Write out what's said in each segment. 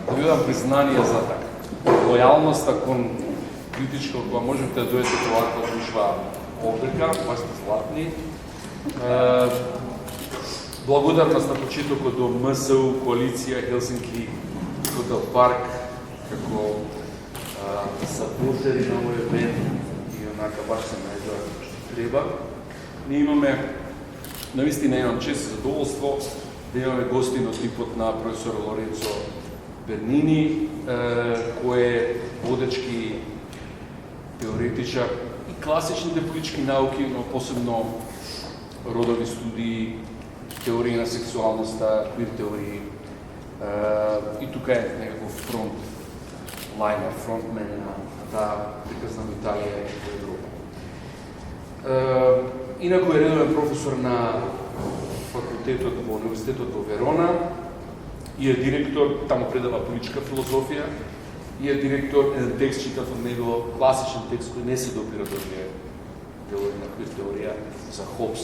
Dobivам признание за лојалноста кон критичка, која можете да дојдете до оваква дружба обрека, па сте златни. Благодарност на почетокот до МСУ, коалиција Хелсинки, Хотел Парк, како сапортери на овој евент и онака баш се најдоа што треба. Ние имаме, навистина имам чест и задоволство да имаме гостин од типот на професор Лоренцо Бернини, кој е водечки теоретичар и класичните политички науки, но посебно родови студии, теории на сексуалноста, квир теории. И тука е некаков фронтлайнер, фронтмен на таа приказна во Италија и Европа. Инаку е редовен професор на факултетот во Университетот во Верона и е директор, таму предава политичка филозофија, и е директор, еден текст читав од него, класичен текст кој не се допира до овие теории на квир теорија за Хобс,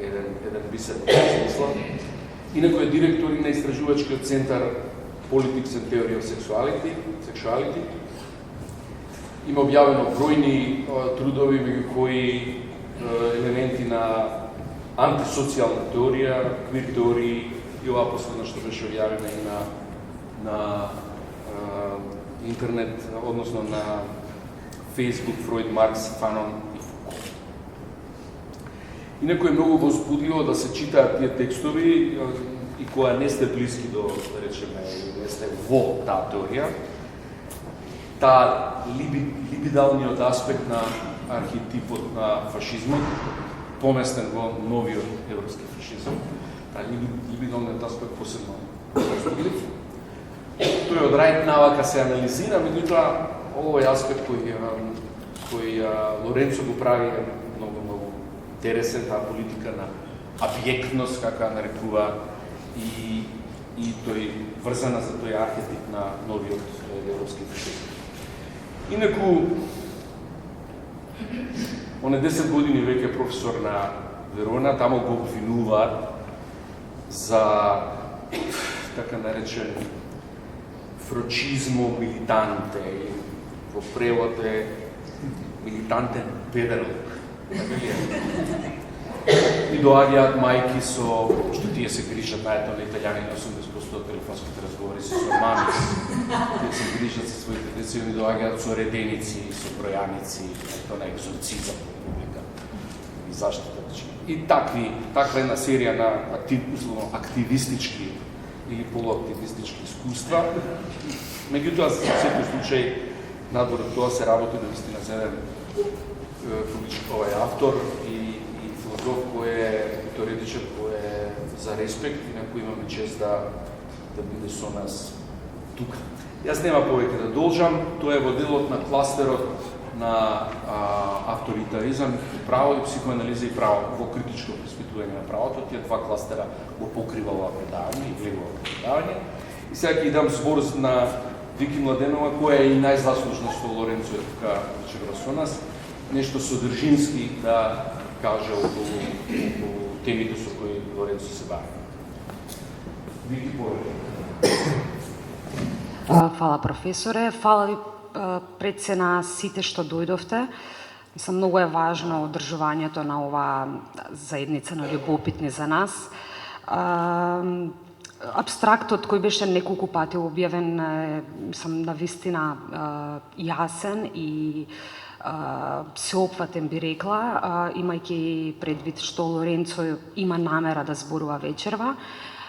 еден бисер смисла. Инаку е директор и на истражувачкиот центар Politics and Theory of Sexuality. Има објавено бројни трудови, меѓу кои елементи на антисоцијална теорија, квир теории и ова последно што беше објавено и на интернет, односно на Facebook, Фройд, Маркс, Фанон и Фуко. Инаку е многу возбудливо да се читаат тие текстови и која не сте блиски до, да речеме, не сте во таа теорија, таа либидалниот аспект на архетипот на фашизмот, поместен во новиот европски фашизм, таа либидалниот аспект посебно возбудлив. Тој од рајт навака се анализира, меѓутоа овој аспект кој Лоренцо го прави е многу интересен, таа политика на објектност, како нарекува, и тој врзана за тој архетип на новиот европски фашизм. Инаку, он е 10 години веќе професор на Верона, таму го обвинуваат за, така наречен, фрочизмо милитанте, во превод е милитантен педерлук. И доаѓаат мајки што тие се грижат, најдно на италијани, 80% од телефонските разговори се со мами, тие се грижат за своите деца, и доаѓаат со реденици, со бројаници, на екзорцизам во публика и заштита. И таква една серија на активистички или полуактивистички искуства. Меѓутоа, за секој случај, надвор од тоа се работи наистина за еден политички автор и филозоф кој е теоретичар, кој е за респект, инаку имаме чест да биде со нас тука. Јас нема повеќе да должам, тоа е во делот на кластерот на авторитаризам и право и психоанализа и право во критичко преспитување на правото. Тие два кластера го покрива ова предавање и влегува ова предавање. И сега ќе дам збор на Вики Младенова, која е и најзаслужна што Лоренцо е тука вечерва со нас, нешто содржински да каже околу темите со кои Лоренцо се бави. Вики, повеќе. Фала, професоре. Фала ви пред се на сите што дојдовте. Мислам, многу е важно одржувањето на ова заедница на љубопитни за нас. Абстрактот кој беше неколку пати објавен, мислам, навистина јасен и сеопфатен би рекла, имајќи предвид што Лоренцо има намера да зборува вечерва.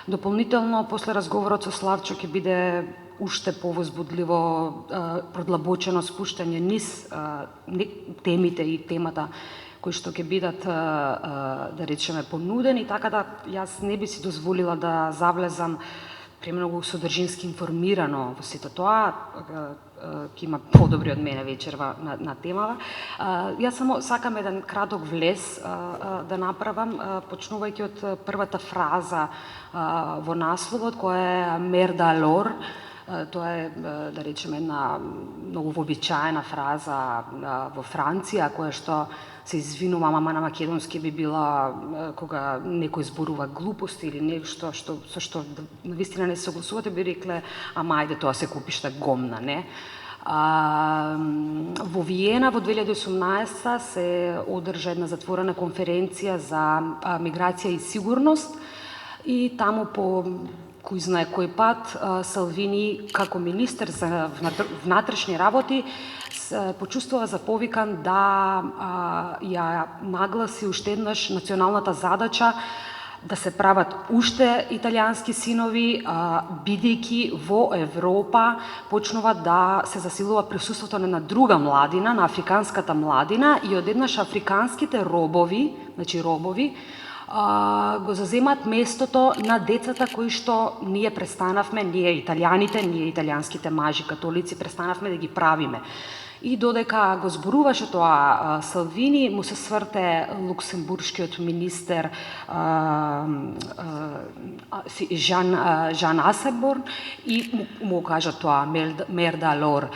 Дополнително, после разговорот со Славчо ќе биде уште повозбудливо продлабочено спуштање низ темите и темата кои што ќе бидат, да речеме, понудени, така да јас не би си дозволила да завлезам премногу содржински информирано во сето тоа, ќе има подобри од мене вечерва на темава. Јас само сакам еден краток влез да направам, почнувајќи од првата фраза во насловот, која е Merde Alors, Тоа е, да речеме, една многу вообичаена фраза во Франција, која што се извинува, мама на македонски би била кога некој зборува глупости или нешто со што навистина не се согласувате, би рекле, ама ајде тоа се купишта гомна, не? Во Виена во 2018 се одржа една затворена конференција за миграција и сигурност и таму по кој знае кој пат Салвини како министер за внатрешни работи почувствува заповикан да ја нагласи уште еднаш националната задача да се прават уште италијански синови, бидејќи во Европа почнува да се засилува присуството на една друга младина, на африканската младина, и одеднаш африканските робови, значи робови, го заземат местото на децата кои што ние престанавме, ние италијаните, ние италијанските мажи католици престанавме да ги правиме. И додека го зборуваше тоа Салвини, му се сврте луксембуршкиот министер Жан Асеборн и му кажа тоа Мерде Alors,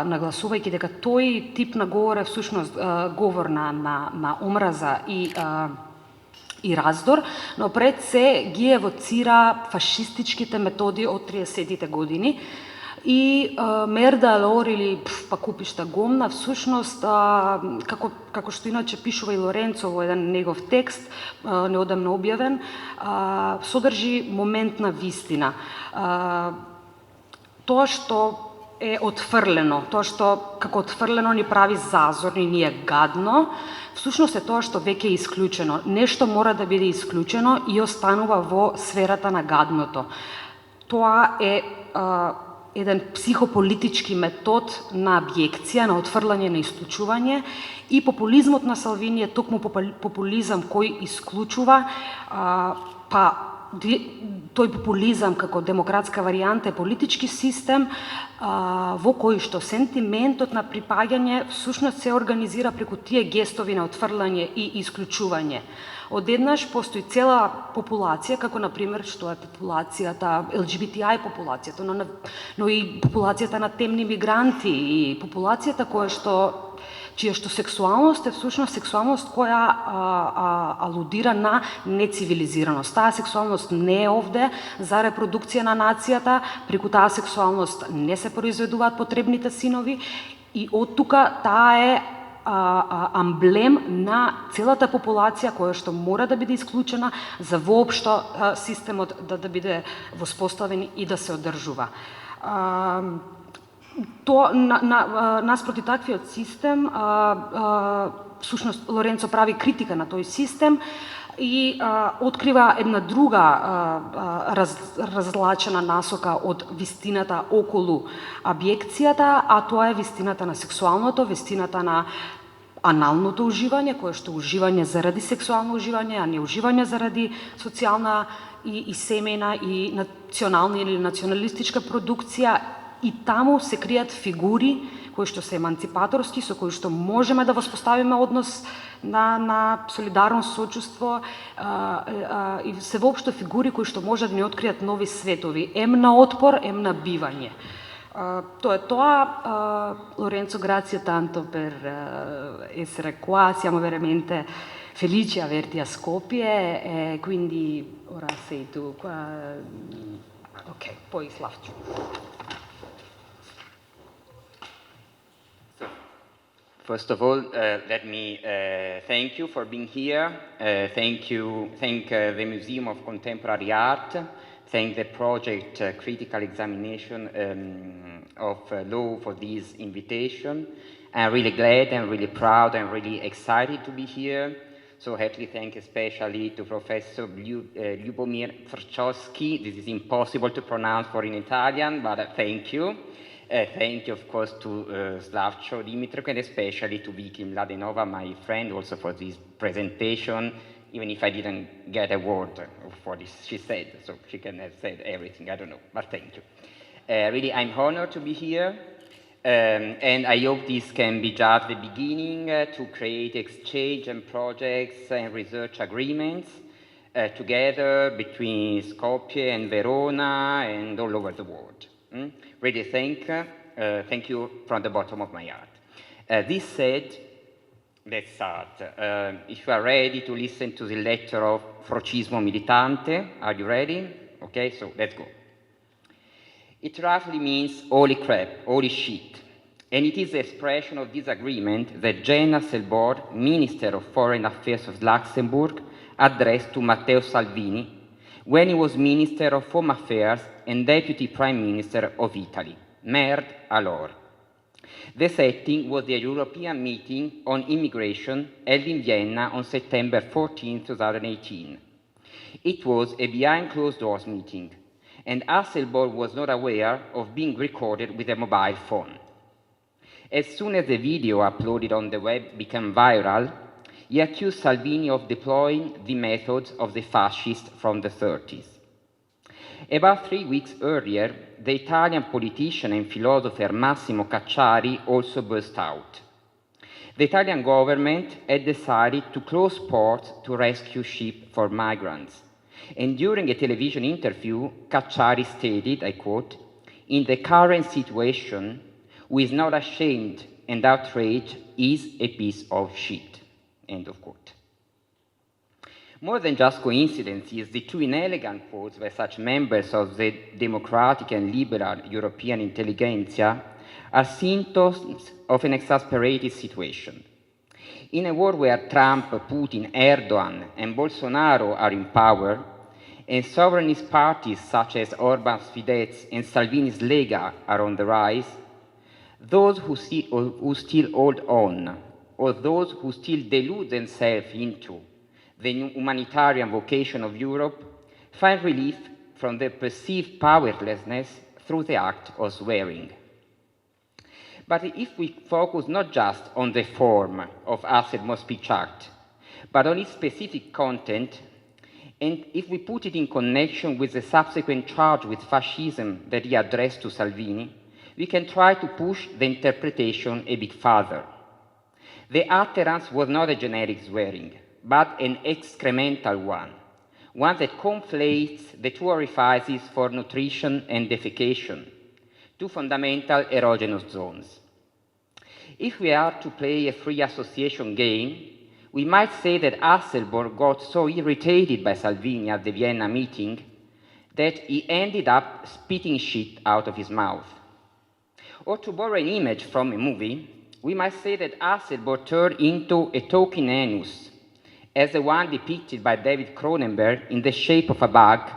нагласувајќи дека тој тип на говор е всушност говор на омраза и раздор, но пред се ги евоцира фашистичките методи од 30-тите години. И Merde Alors или па купишта гомна, всушност, како што иначе пишува и Лоренцо во еден негов текст, неодамно објавен, содржи моментна вистина. Тоа што е отфрлено, тоа што како отфрлено ни прави зазорни, ни е гадно, всушност е тоа што веќе е исклучено. Нешто мора да биде исклучено и останува во сферата на гадното. Тоа е еден психополитички метод на абјекција, на отфрлање, на исклучување, и популизмот на Салвини е токму популизам кој исклучува, па тој популизам како демократска варијанта е политички систем во кој што сентиментот на припаѓање всушност се организира преку тие гестови на отфрлање и исклучување. Одеднаш постои цела популација, како например што е популацијата, LGBTI популацијата, но и популацијата на темни мигранти и популацијата чија што сексуалност е всушност сексуалност која алудира на нецивилизираност. Таа сексуалност не е овде за репродукција на нацијата, преку таа сексуалност не се произведуваат потребните синови и од тука таа е амблем на целата популација која што мора да биде исклучена за воопшто системот да биде воспоставен и да се одржува. Наспроти таквиот систем, всушност Лоренцо прави критика на тој систем и открива една друга разлачена насока од вистината околу абјекцијата, а тоа е вистината на сексуалното, вистината на аналното уживање, кое што уживање заради сексуално уживање, а не уживање заради социјална и семејна и национална или националистичка продукција. И таму се кријат фигури кои што се еманципаторски, со кои што можеме да воспоставиме однос на солидарност, сочувство и се воопшто фигури кои што може да ни откријат нови светови, ем на отпор, ем на бивање. Тоа è Lorenzo, grazie tanto per essere qua, siamo veramente felici di averti a Skopje e quindi ora sei tu qua. Ok, poi Slavco. First of all, let me thank you for being here. Thank the Museum of Contemporary Art. Thank the project Critical Examination of Law for this invitation. I'm really glad and really proud and really excited to be here. So heartily thank especially to Professor Ljubomir Frckoski. This is impossible to pronounce for in Italian, but thank you. Thank you, of course, to Slavco Dimitrov and especially to Viki Mladenova, my friend, also for this presentation, even if I didn't get a word for this she said, so she can have said everything, I don't know, but thank you. Really, I'm honored to be here, and I hope this can be just the beginning to create exchange and projects and research agreements together between Skopje and Verona and all over the world. really thank you from the bottom of my heart. This said, let's start. If you are ready to listen to the letter of Frochismo Militante, are you ready? Okay, so let's go. It roughly means holy crap, holy shit. And it is the expression of disagreement that Jen Asselborn, Minister of Foreign Affairs of Luxembourg, addressed to Matteo Salvini when he was Minister of Home Affairs and Deputy Prime Minister of Italy. Merde Alors. The setting was the European meeting on immigration held in Vienna on September 14, 2018. It was a behind closed doors meeting, and Asselborn was not aware of being recorded with a mobile phone. As soon as the video uploaded on the web became viral, he accused Salvini of deploying the methods of the fascists from the 30s. About 3 weeks earlier, the Italian politician and philosopher Massimo Cacciari also burst out. The Italian government had decided to close ports to rescue ships for migrants. And during a television interview, Cacciari stated, I quote, "In the current situation, who is not ashamed and outraged is a piece of shit." End of quote. More than just coincidences, the two inelegant quotes by such members of the democratic and liberal European intelligentsia are symptoms of an exasperated situation. In a world where Trump, Putin, Erdogan, and Bolsonaro are in power, and sovereignist parties such as Orban's Fidesz and Salvini's Lega are on the rise, those who still hold on, or those who still delude themselves into the humanitarian vocation of Europe, find relief from their perceived powerlessness through the act of swearing. But if we focus not just on the form of Asselborn's speech act, but on its specific content, and if we put it in connection with the subsequent charge with fascism that he addressed to Salvini, we can try to push the interpretation a bit further. The utterance was not a generic swearing, but an excremental one that conflates the two orifices for nutrition and defecation, two fundamental erogenous zones. If we are to play a free association game, we might say that Asselborn got so irritated by Salvini at the Vienna meeting that he ended up spitting shit out of his mouth. Or to borrow an image from a movie, we might say that Asselborn turned into a talking anus, as the one depicted by David Cronenberg in The Shape of a Bug,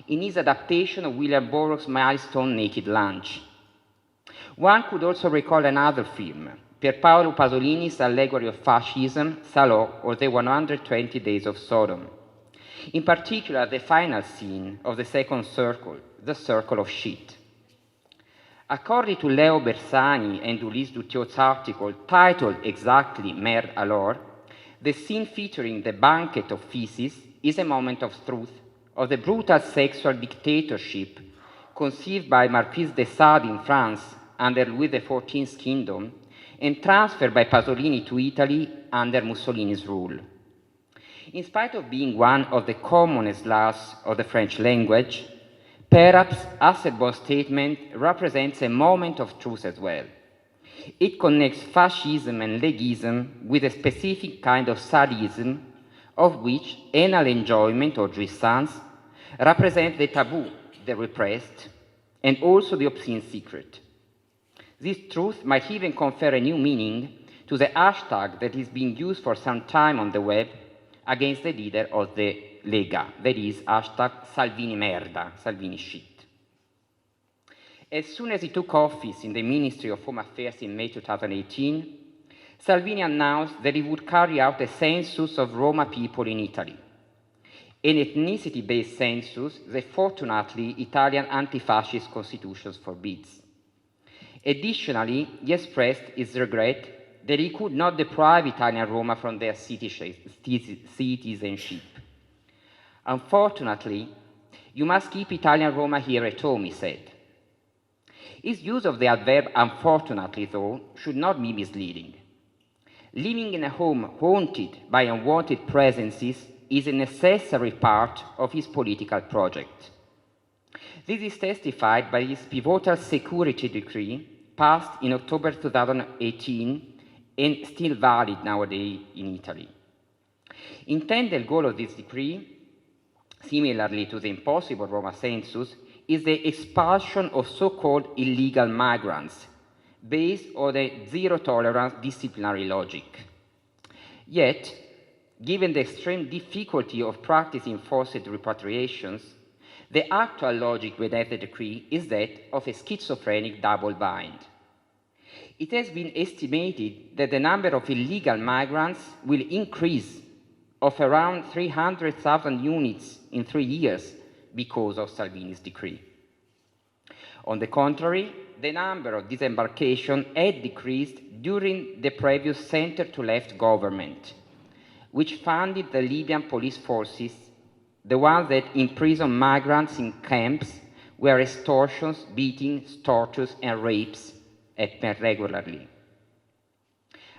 in his adaptation of William Burroughs' milestone Naked Lunch. One could also recall another film, Pierpaolo Pasolini's allegory of fascism, Salò, or The 120 Days of Sodom. In particular, the final scene of the second circle, the circle of shit. According to Leo Bersani and Ulysse Duthiot's article titled exactly Merde Alors, the scene featuring the banquet of feces is a moment of truth, of the brutal sexual dictatorship conceived by Marquis de Sade in France under Louis XIV's kingdom and transferred by Pasolini to Italy under Mussolini's rule. In spite of being one of the commonest laws of the French language, perhaps Asselborn's statement represents a moment of truth as well. It connects fascism and legism with a specific kind of sadism of which anal enjoyment or jouissance represents the taboo, the repressed, and also the obscene secret. This truth might even confer a new meaning to the hashtag that is being used for some time on the web against the leader of the Lega, that is hashtag Salvini Merda, Salvini shit. As soon as he took office in the Ministry of Home Affairs in May 2018, Salvini announced that he would carry out a census of Roma people in Italy, an ethnicity-based census that fortunately Italian anti-fascist constitution forbids. Additionally, he expressed his regret that he could not deprive Italian Roma from their citizenship. Unfortunately, you must keep Italian Roma here at home, he said. His use of the adverb unfortunately, though, should not be misleading. Living in a home haunted by unwanted presences is a necessary part of his political project. This is testified by his pivotal security decree passed in October 2018 and still valid nowadays in Italy. Intended goal of this decree, similarly to the impossible Roma census, is the expulsion of so-called illegal migrants based on a zero-tolerance disciplinary logic. Yet, given the extreme difficulty of practicing forced repatriations, the actual logic behind the decree is that of a schizophrenic double bind. It has been estimated that the number of illegal migrants will increase of around 300,000 units in 3 years because of Salvini's decree. On the contrary, the number of disembarkation had decreased during the previous center-to-left government, which funded the Libyan police forces, the ones that imprisoned migrants in camps where extortions, beatings, tortures, and rapes happened regularly.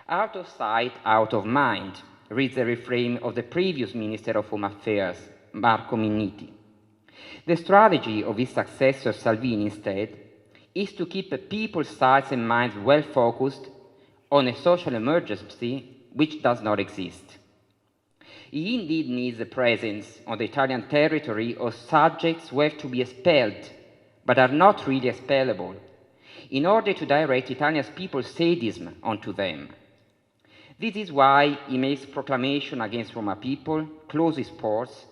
Out of sight, out of mind, reads the refrain of the previous Minister of Home Affairs, Marco Minniti. The strategy of his successor Salvini, instead, is to keep people's hearts and minds well focused on a social emergency which does not exist. He indeed needs the presence on the Italian territory of subjects who have to be expelled, but are not really expellable, in order to direct Italian people's sadism onto them. This is why he makes proclamation against Roma people, closes ports,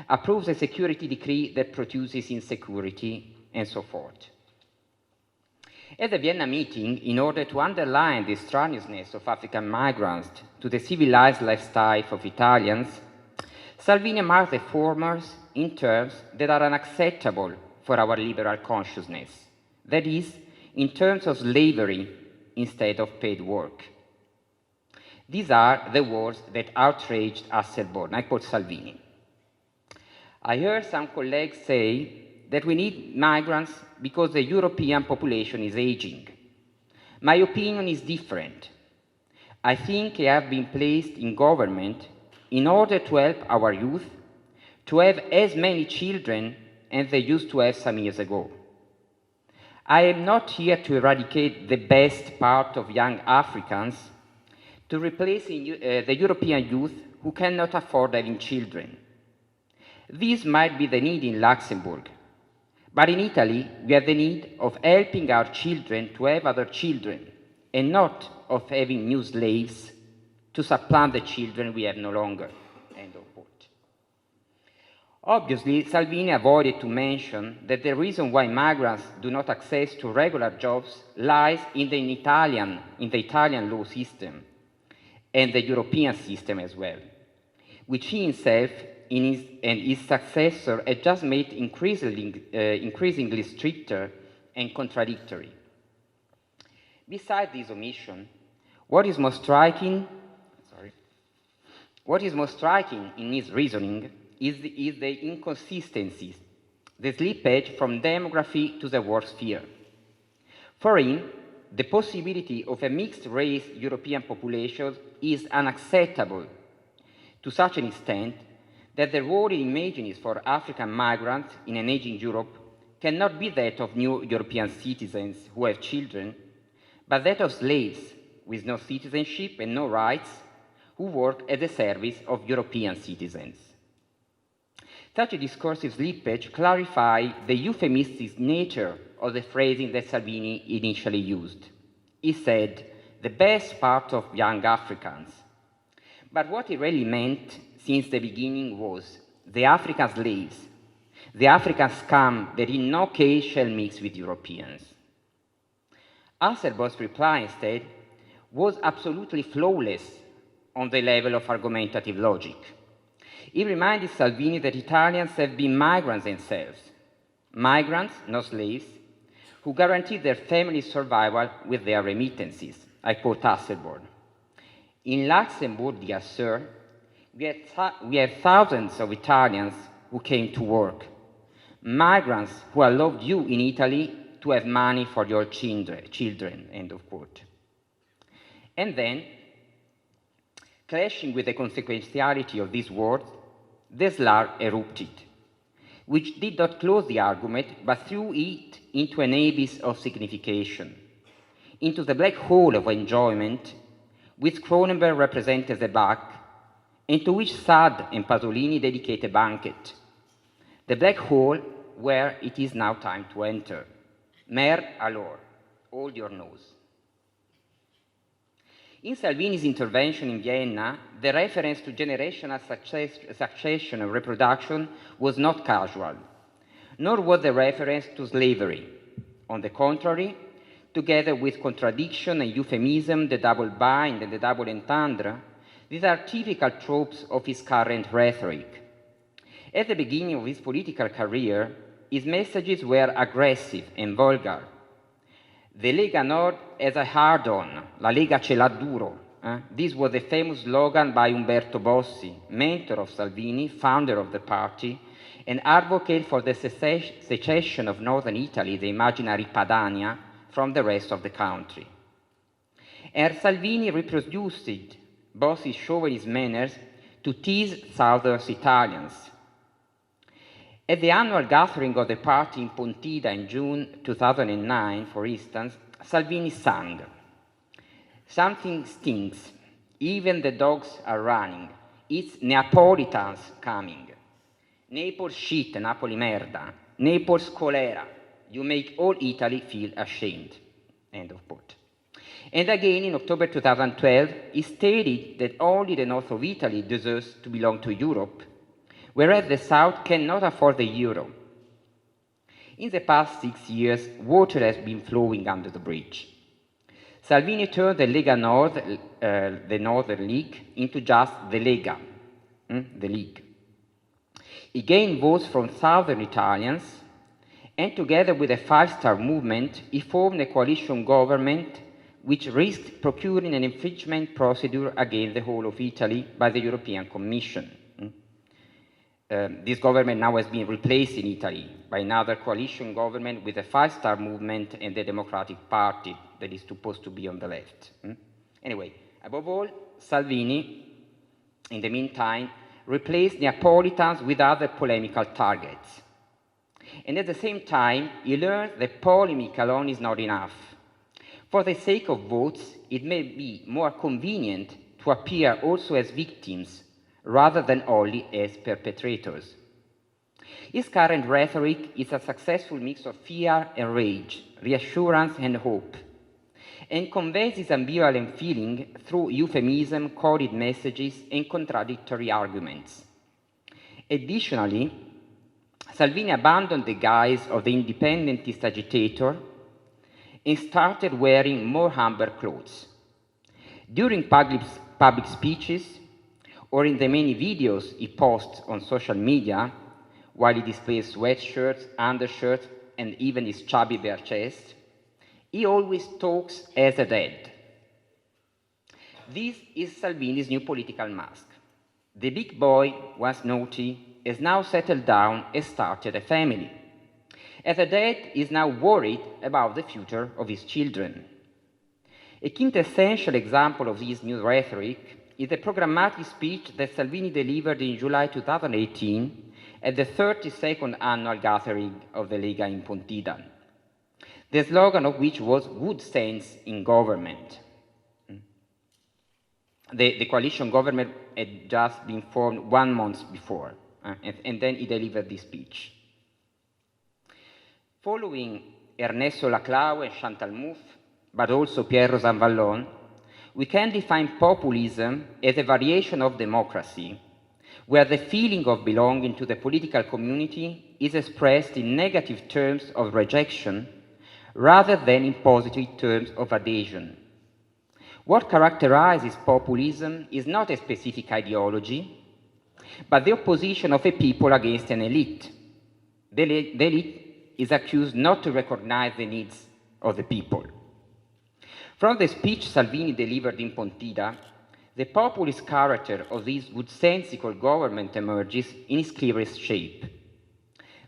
approves a security decree that produces insecurity, and so forth. At the Vienna meeting, in order to underline the strenuousness of African migrants to the civilized lifestyle of Italians, Salvini marked the formers in terms that are unacceptable for our liberal consciousness, that is, in terms of slavery instead of paid work. These are the words that outraged Hasselborn. I quote Salvini. I heard some colleagues say that we need migrants because the European population is aging. My opinion is different. I think I have been placed in government in order to help our youth to have as many children as they used to have some years ago. I am not here to eradicate the best part of young Africans, to replace the European youth who cannot afford having children. This might be the need in Luxembourg, but in Italy we have the need of helping our children to have other children, and not of having new slaves to supplant the children we have no longer. End of quote. Obviously, Salvini avoided to mention that the reason why migrants do not access to regular jobs lies in the Italian law system, and the European system as well, which he himself and his successor had just made increasingly stricter and contradictory. Besides this omission, what is most striking in his reasoning is the inconsistencies, the slippage from demography to the work sphere. For him, the possibility of a mixed-race European population is unacceptable to such an extent that the role he imagines for African migrants in an aging Europe cannot be that of new European citizens who have children, but that of slaves with no citizenship and no rights who work at the service of European citizens. Such a discursive slippage clarifies the euphemistic nature of the phrasing that Salvini initially used. He said, the best part of young Africans. But what he really meant since the beginning was the African slaves, the African scum that in no case shall mix with Europeans. Hasselborn's reply instead was absolutely flawless on the level of argumentative logic. He reminded Salvini that Italians have been migrants themselves, migrants, not slaves, who guaranteed their family's survival with their remittances. I quote Hasselborn. In Luxembourg, dear sir, we have thousands of Italians who came to work, migrants who allowed you in Italy to have money for your children, end of quote. And then, clashing with the consequentiality of these words, the slur erupted. which did not close the argument, but threw it into an abyss of signification, into the black hole of enjoyment, which Cronenberg represented as a bug, and to which Sade and Pasolini dedicate a banquet. The black hole where it is now time to enter. Merde Alors, hold your nose. In Salvini's intervention in Vienna, the reference to generational succession and reproduction was not casual, nor was the reference to slavery. On the contrary, together with contradiction and euphemism, the double bind and the double entendre, these are typical tropes of his current rhetoric. At the beginning of his political career, his messages were aggressive and vulgar. The Lega Nord has a hard-on, la Lega ce l'ha duro. This was a famous slogan by Umberto Bossi, mentor of Salvini, founder of the party, and advocate for the secession of northern Italy, the imaginary Padania, from the rest of the country. And Salvini reproduced Bossi's chauvinist manners to tease southern Italians. At the annual gathering of the party in Pontida in June 2009, for instance, Salvini sang, "Something stinks, even the dogs are running, it's Neapolitans coming. Naples shit, Napoli merda, Naples cholera, you make all Italy feel ashamed." End of quote. And again, in October 2012, he stated that only the north of Italy deserves to belong to Europe, whereas the South cannot afford the euro. In the past 6 years, water has been flowing under the bridge. Salvini turned the Lega Nord, the Northern League, into just the Lega, the League. He gained votes from southern Italians, and together with a five-star movement, he formed a coalition government which risked procuring an infringement procedure against the whole of Italy by the European Commission. This government now has been replaced in Italy by another coalition government with a five-star movement and the Democratic Party that is supposed to be on the left. Anyway, above all, Salvini, in the meantime, replaced Neapolitans with other polemical targets. And at the same time, he learned that polemic alone is not enough. For the sake of votes, it may be more convenient to appear also as victims rather than only as perpetrators. His current rhetoric is a successful mix of fear and rage, reassurance and hope, and conveys his ambivalent feeling through euphemism, coded messages, and contradictory arguments. Additionally, Salvini abandoned the guise of the independentist agitator and started wearing more amber clothes. During public speeches, or in the many videos he posts on social media, while he displays sweatshirts, undershirts, and even his chubby bare chest, he always talks as a dad. This is Salvini's new political mask. The big boy, once naughty, has now settled down and started a family. As a dad, he is now worried about the future of his children. A quintessential example of this new rhetoric is the programmatic speech that Salvini delivered in July 2018 at the 32nd annual gathering of the Lega in Pontida, the slogan of which was "Good sense in government." The coalition government had just been formed 1 month before, and then he delivered this speech. Following Ernesto Laclau and Chantal Mouffe, but also Piero Zanvallon, we can define populism as a variation of democracy, where the feeling of belonging to the political community is expressed in negative terms of rejection rather than in positive terms of adhesion. What characterizes populism is not a specific ideology, but the opposition of a people against an elite. The elite is accused not to recognize the needs of the people. From the speech Salvini delivered in Pontida, the populist character of this good-sensical government emerges in its clearest shape.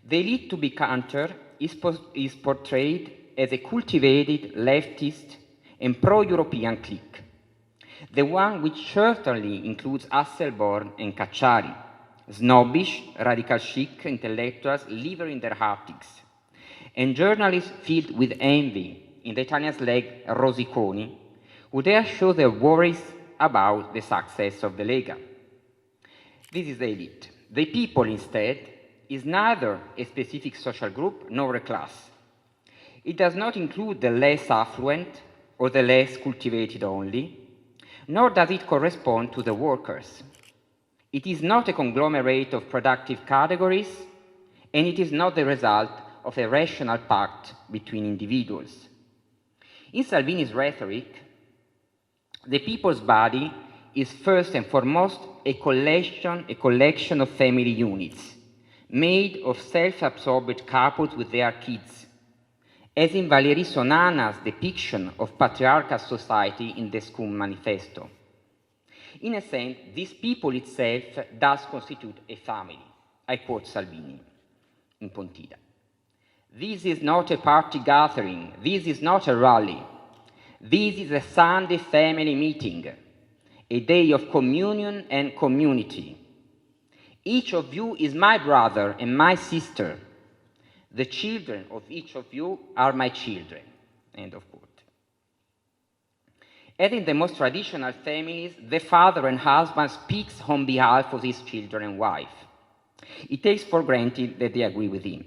The elite to be countered is portrayed as a cultivated, leftist, and pro-European clique, the one which certainly includes Hasselborn and Cacciari, snobbish, radical chic intellectuals living in their attics, and journalists filled with envy, in the Italian slang rosiconi, who dare show their worries about the success of the Lega. This is the elite. The people, instead, is neither a specific social group nor a class. It does not include the less affluent or the less cultivated only, nor does it correspond to the workers. It is not a conglomerate of productive categories, and it is not the result of a rational pact between individuals. In Salvini's rhetoric, the people's body is first and foremost a collection of family units, made of self-absorbed couples with their kids, as in Valéry Sonana's depiction of patriarchal society in the Scum Manifesto. In a sense, this people itself does constitute a family. I quote Salvini in Pontida. This is not a party gathering. This is not a rally. This is a Sunday family meeting, a day of communion and community. Each of you is my brother and my sister. The children of each of you are my children. End of quote. As in the most traditional families, the father and husband speaks on behalf of his children and wife. He takes for granted that they agree with him.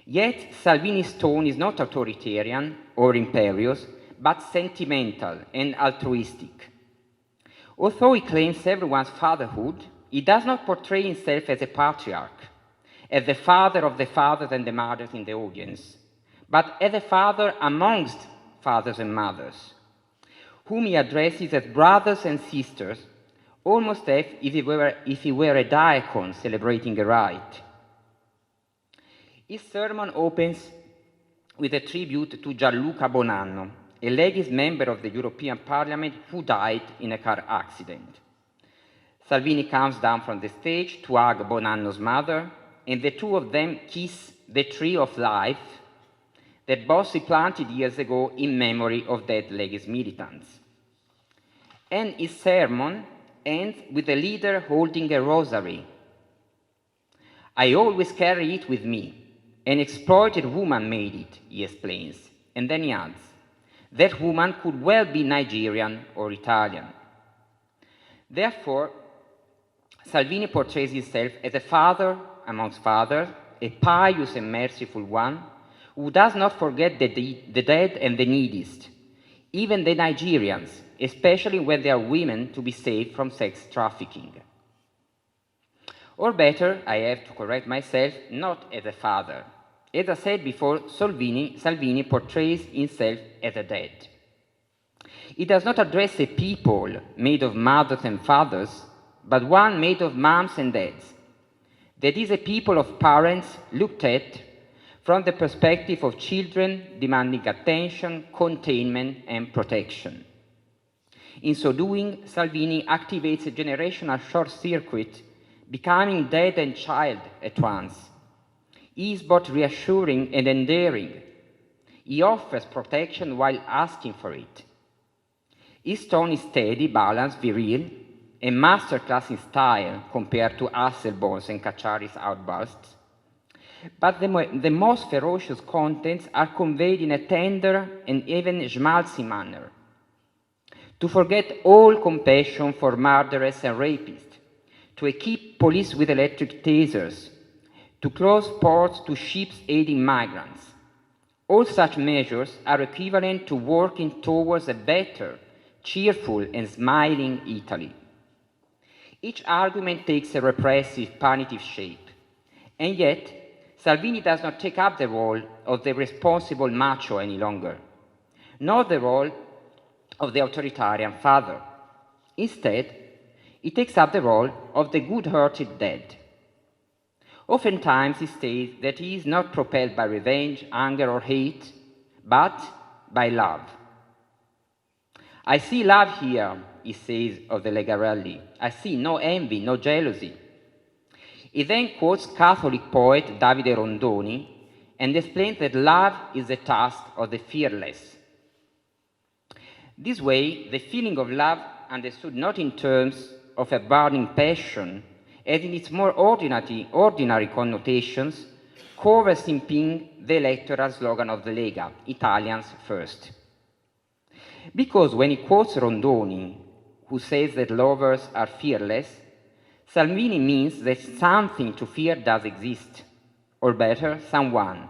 Yet Salvini's tone is not authoritarian or imperious, but sentimental and altruistic. Although he claims everyone's fatherhood, he does not portray himself as a patriarch, as the father of the fathers and the mothers in the audience, but as a father amongst fathers and mothers, whom he addresses as brothers and sisters, almost as if he were a diacon celebrating a rite. His sermon opens with a tribute to Gianluca Bonanno, a leghist member of the European Parliament who died in a car accident. Salvini comes down from the stage to hug Bonanno's mother, and the two of them kiss the tree of life that Bossi planted years ago in memory of dead leghist militants. And his sermon ends with the leader holding a rosary. I always carry it with me. An exploited woman made it, he explains, and then he adds, that woman could well be Nigerian or Italian. Therefore, Salvini portrays himself as a father amongst fathers, a pious and merciful one, who does not forget the dead and the neediest, even the Nigerians, especially when they are women to be saved from sex trafficking. Or better, I have to correct myself, not as a father. As I said before, Salvini portrays himself as a dad. He does not address a people made of mothers and fathers, but one made of moms and dads. That is a people of parents looked at from the perspective of children demanding attention, containment, and protection. In so doing, Salvini activates a generational short circuit, becoming dad and child at once. He is both reassuring and endearing. He offers protection while asking for it. His tone is steady, balanced, virile, a masterclass in style compared to Hasselborn's and Cacciari's outbursts. But the most ferocious contents are conveyed in a tender and even schmaltzy manner. To forget all compassion for murderers and rapists, to equip police with electric tasers, to close ports to ships aiding migrants. All such measures are equivalent to working towards a better, cheerful, and smiling Italy. Each argument takes a repressive, punitive shape, and yet Salvini does not take up the role of the responsible macho any longer, nor the role of the authoritarian father. Instead, he takes up the role of the good-hearted dad. Oftentimes he states that he is not propelled by revenge, anger, or hate, but by love. I see love here, he says of the Lega rally. I see no envy, no jealousy. He then quotes Catholic poet Davide Rondoni and explains that love is the task of the fearless. This way, the feeling of love, understood not in terms of a burning passion, as in its more ordinary connotations, covers in pink the electoral slogan of the Lega, Italians first. Because when he quotes Rondoni, who says that lovers are fearless, Salvini means that something to fear does exist, or better, someone.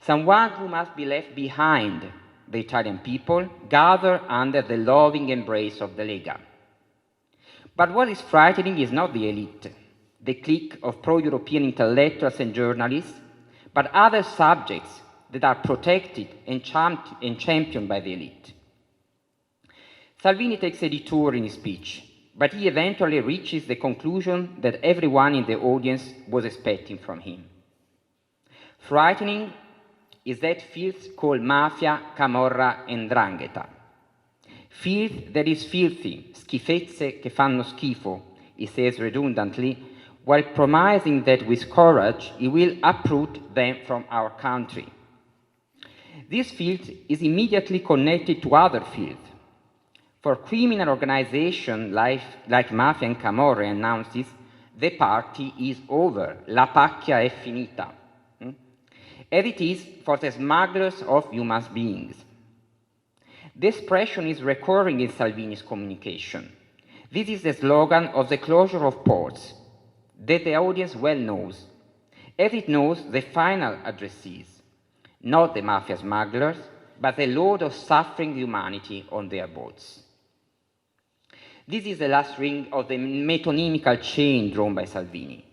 Someone who must be left behind the Italian people, gathered under the loving embrace of the Lega. But what is frightening is not the elite, the clique of pro-European intellectuals and journalists, but other subjects that are protected and championed by the elite. Salvini takes a detour in his speech, but he eventually reaches the conclusion that everyone in the audience was expecting from him. Frightening is that filth called mafia, camorra and 'ndrangheta. Filth that is filthy, schifezze che fanno schifo, he says redundantly, while promising that with courage he will uproot them from our country. This filth is immediately connected to other filth. For criminal organization like Mafia and Camorra announces, the party is over, la pacchia è finita. As it is for the smugglers of human beings. The expression is recurring in Salvini's communication. This is the slogan of the closure of ports, that the audience well knows, as it knows the final addressees, not the mafia smugglers, but the load of suffering humanity on their boats. This is the last ring of the metonymical chain drawn by Salvini.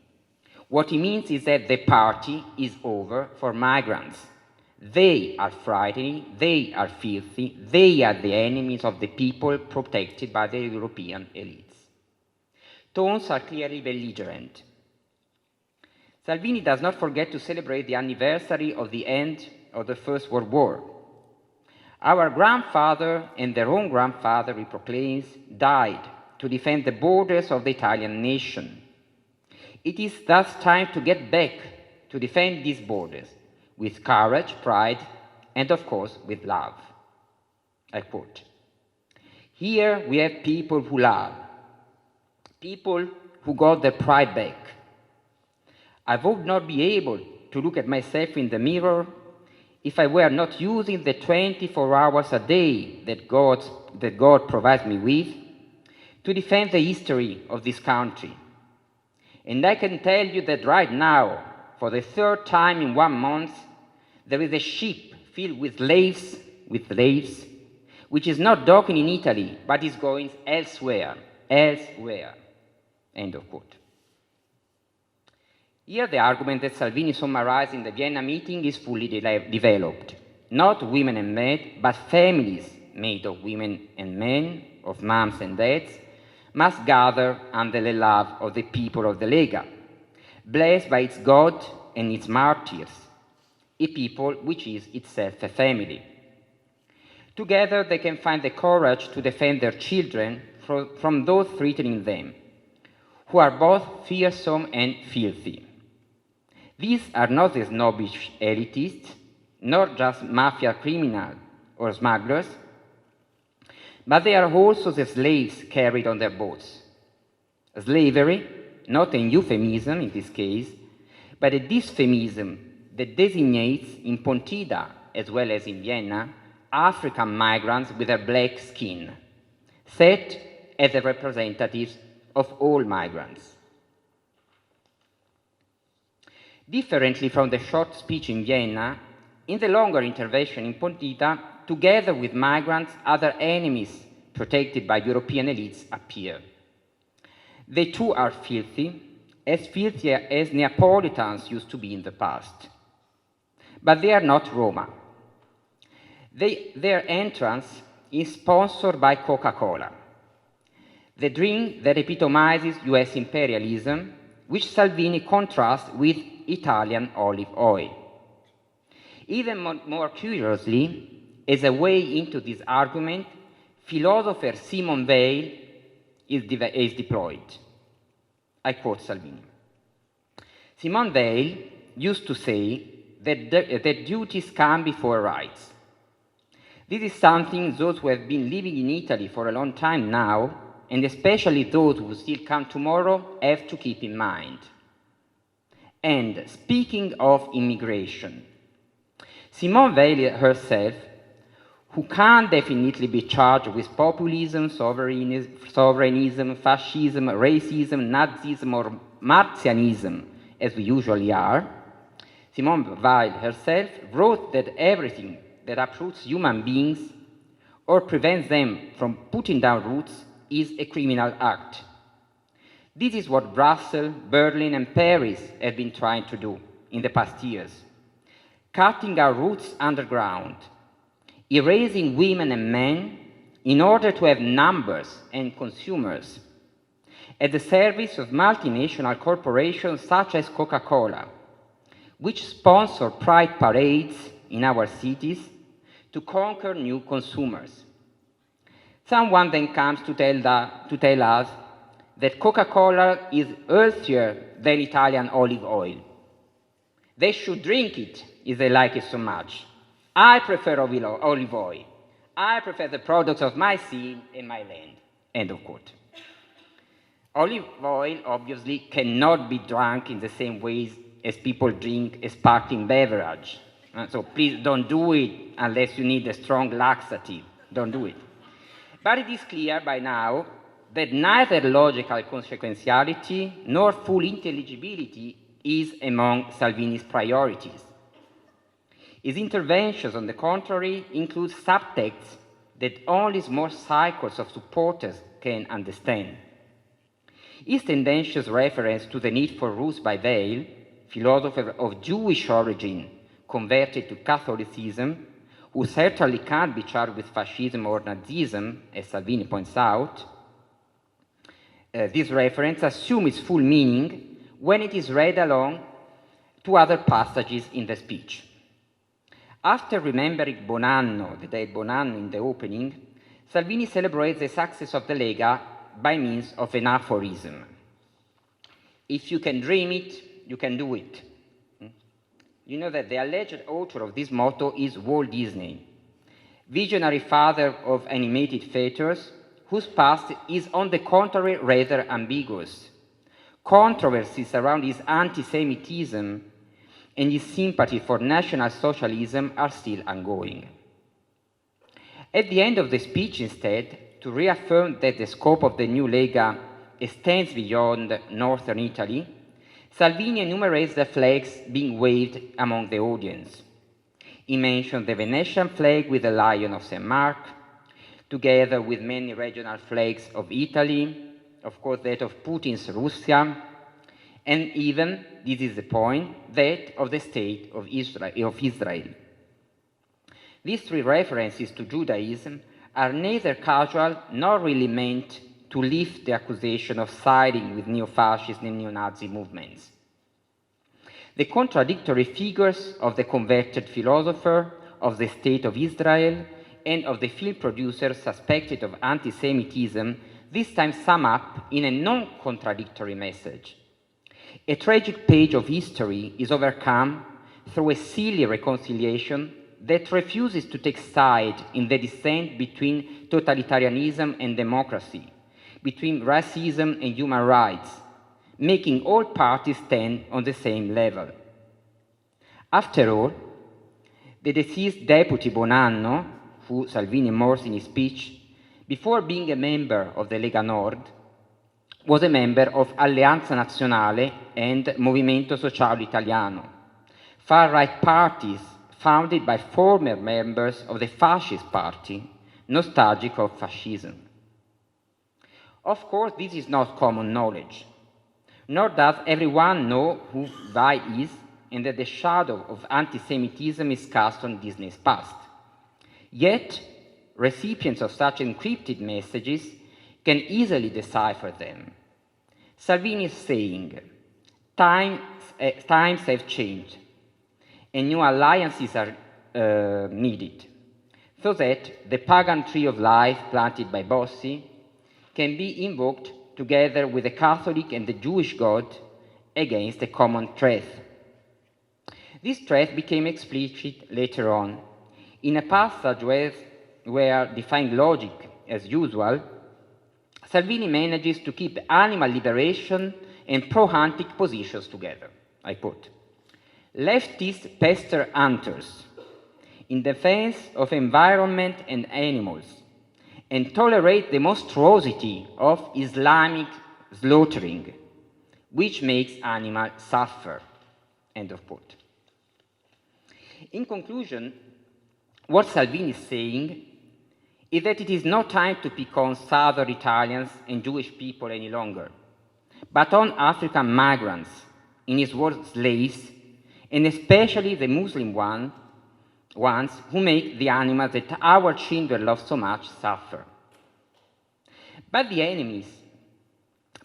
What he means is that the party is over for migrants. They are frightening, they are filthy, they are the enemies of the people protected by the European elites. Tones are clearly belligerent. Salvini does not forget to celebrate the anniversary of the end of the First World War. Our grandfather and their own grandfather, he proclaims, died to defend the borders of the Italian nation. It is thus time to get back to defend these borders with courage, pride, and of course with love. I quote, "Here we have people who love, people who got their pride back. I would not be able to look at myself in the mirror if I were not using the 24 hours a day that God provides me with to defend the history of this country. And I can tell you that right now, for the third time in 1 month, there is a ship filled with slaves, which is not docking in Italy, but is going elsewhere. End of quote. Here the argument that Salvini summarized in the Vienna meeting is fully developed. Not women and men, but families made of women and men, of moms and dads, must gather under the love of the people of the Lega, blessed by its God and its martyrs, a people which is itself a family. Together they can find the courage to defend their children from those threatening them, who are both fearsome and filthy. These are not the snobbish elitists, not just mafia criminals or smugglers, but they are also the slaves carried on their boats. Slavery, not a euphemism in this case, but a dysphemism that designates in Pontida, as well as in Vienna, African migrants with their black skin, set as the representatives of all migrants. Differently from the short speech in Vienna, in the longer intervention in Pontida, together with migrants, other enemies protected by European elites appear. They too are filthy as Neapolitans used to be in the past. But they are not Roma. Their entrance is sponsored by Coca-Cola, the drink that epitomizes US imperialism, which Salvini contrasts with Italian olive oil. Even more curiously, as a way into this argument, philosopher Simone Weil is deployed. I quote Salvini. Simone Weil used to say that duties come before rights. This is something those who have been living in Italy for a long time now and especially those who will still come tomorrow, have to keep in mind. And speaking of immigration, Simone Veil herself, who can definitely be charged with populism, sovereignism, fascism, racism, Nazism, or Marxianism, as we usually are, Simone Veil herself wrote that everything that uproots human beings or prevents them from putting down roots is a criminal act. This is what Brussels, Berlin, and Paris have been trying to do in the past years, cutting our roots underground, erasing women and men in order to have numbers and consumers at the service of multinational corporations such as Coca-Cola, which sponsor pride parades in our cities to conquer new consumers. Someone then comes to tell us that Coca-Cola is healthier than Italian olive oil. They should drink it if they like it so much. I prefer olive oil. I prefer the products of my sea and my land. End of quote. Olive oil obviously cannot be drunk in the same ways as people drink a sparkling beverage. So please don't do it unless you need a strong laxative. Don't do it. But it is clear by now that neither logical consequentiality nor full intelligibility is among Salvini's priorities. His interventions, on the contrary, include subtexts that only small cycles of supporters can understand. His tendentious reference to the need for rules by Veil, philosopher of Jewish origin converted to Catholicism, who certainly can't be charged with fascism or Nazism, as Salvini points out, this reference assumes its full meaning when it is read along to other passages in the speech. After remembering Bonanno, the dead Bonanno in the opening, Salvini celebrates the success of the Lega by means of an aphorism. If you can dream it, you can do it. You know that the alleged author of this motto is Walt Disney, visionary father of animated theaters, whose past is on the contrary rather ambiguous. Controversies around his anti-Semitism and his sympathy for National Socialism are still ongoing. At the end of the speech, instead, to reaffirm that the scope of the new Lega extends beyond northern Italy, Salvini enumerates the flags being waved among the audience. He mentioned the Venetian flag with the Lion of St. Mark, together with many regional flags of Italy, of course that of Putin's Russia, and even, this is the point, that of the State of Israel. These three references to Judaism are neither casual nor really meant to lift the accusation of siding with neo-fascist and neo-Nazi movements. The contradictory figures of the converted philosopher, of the State of Israel, and of the film producer suspected of anti-Semitism this time sum up in a non-contradictory message. A tragic page of history is overcome through a silly reconciliation that refuses to take side in the dissent between totalitarianism and democracy, between racism and human rights, making all parties stand on the same level. After all, the deceased deputy Bonanno, who Salvini mourns in his speech, before being a member of the Lega Nord, was a member of Alleanza Nazionale and Movimento Sociale Italiano, far-right parties founded by former members of the Fascist Party, nostalgic of fascism. Of course, this is not common knowledge, nor does everyone know who Veil is and that the shadow of anti-Semitism is cast on Disney's past. Yet, recipients of such encrypted messages can easily decipher them. Salvini is saying, times have changed, and new alliances are needed, so that the pagan tree of life planted by Bossi can be invoked together with the Catholic and the Jewish God against a common threat. This threat became explicit later on, in a passage where defying logic, as usual, Salvini manages to keep animal liberation and pro-hunting positions together. I quote, "Leftist pester hunters in defense of environment and animals and tolerate the monstrosity of Islamic slaughtering, which makes animals suffer." End of quote. In conclusion, what Salvini is saying is that it is not time to pick on Southern Italians and Jewish people any longer, but on African migrants, in his words, slaves, and especially the Muslim ones who make the animals that our children love so much suffer. But the enemies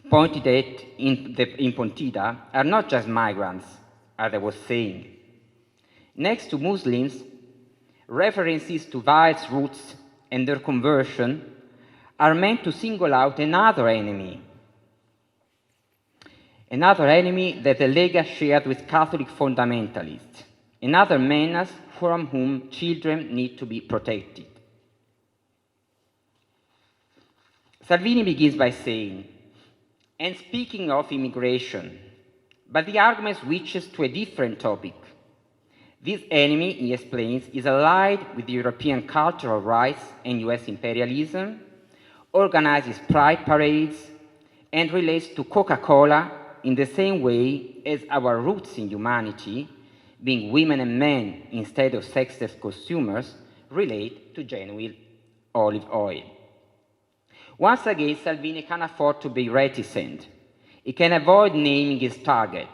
pointed at in Pontida are not just migrants, as I was saying. Next to Muslims, references to Weil's roots and their conversion are meant to single out another enemy that the Lega shared with Catholic fundamentalists, another menace from whom children need to be protected. Salvini begins by saying, "And speaking of immigration," but the argument switches to a different topic. This enemy, he explains, is allied with European cultural rights and US imperialism, organizes pride parades, and relates to Coca-Cola in the same way as our roots in humanity, being women and men instead of sexless consumers, relate to genuine olive oil. Once again, Salvini can afford to be reticent. He can avoid naming his target,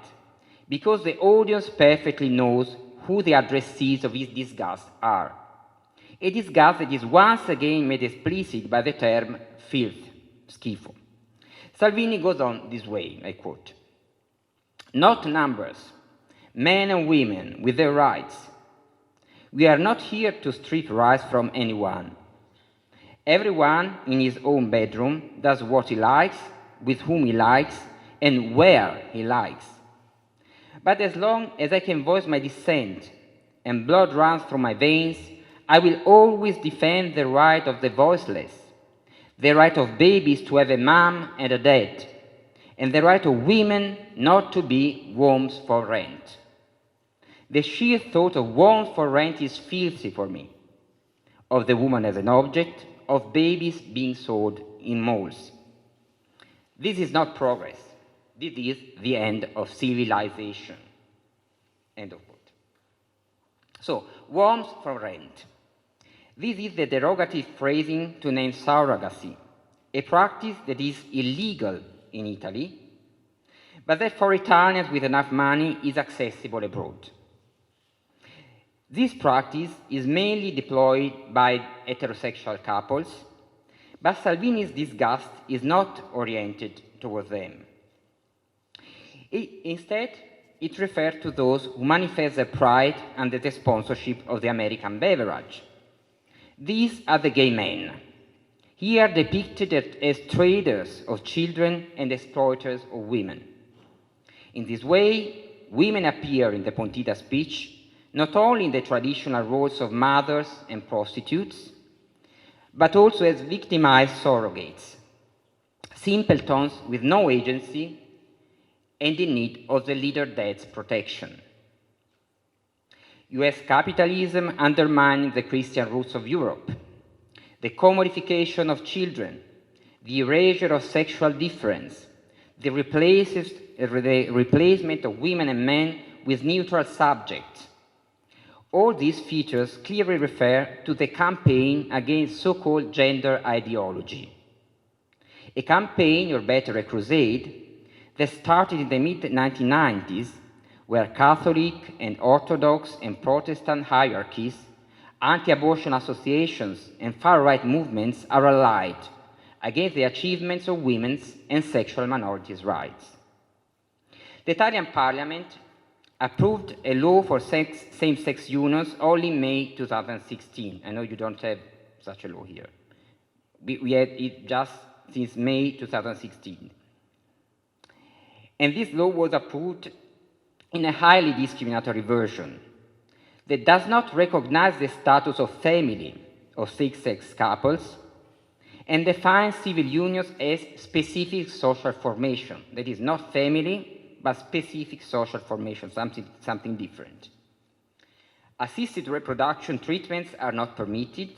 because the audience perfectly knows who the addressees of his disgust are. A disgust that is once again made explicit by the term filth, schifo. Salvini goes on this way, I quote, "Not numbers, men and women with their rights. We are not here to strip rights from anyone. Everyone in his own bedroom does what he likes, with whom he likes, and where he likes. But as long as I can voice my dissent and blood runs through my veins, I will always defend the right of the voiceless, the right of babies to have a mom and a dad, and the right of women not to be worms for rent. The sheer thought of worms for rent is filthy for me, of the woman as an object, of babies being sold in malls. This is not progress. This is the end of civilization." End of quote. So, worms for rent. This is the derogative phrasing to name surrogacy, a practice that is illegal in Italy, but that for Italians with enough money is accessible abroad. This practice is mainly deployed by heterosexual couples, but Salvini's disgust is not oriented towards them. Instead, it refers to those who manifest their pride under the sponsorship of the American beverage. These are the gay men, here depicted as traders of children and exploiters of women. In this way, women appear in the Pontida speech not only in the traditional roles of mothers and prostitutes, but also as victimized surrogates, simpletons with no agency and in need of the leader dad's protection. US capitalism undermining the Christian roots of Europe, the commodification of children, the erasure of sexual difference, the replacement of women and men with neutral subjects. All these features clearly refer to the campaign against so-called gender ideology. A campaign, or better, a crusade, that started in the mid-1990s, where Catholic and Orthodox and Protestant hierarchies, anti-abortion associations, and far-right movements are allied against the achievements of women's and sexual minorities' rights. The Italian parliament approved a law for same-sex unions only in May 2016. I know you don't have such a law here. We had it just since May 2016. And this law was approved in a highly discriminatory version that does not recognize the status of family of same-sex couples and defines civil unions as specific social formation. That is not family, but specific social formation, something different. Assisted reproduction treatments are not permitted,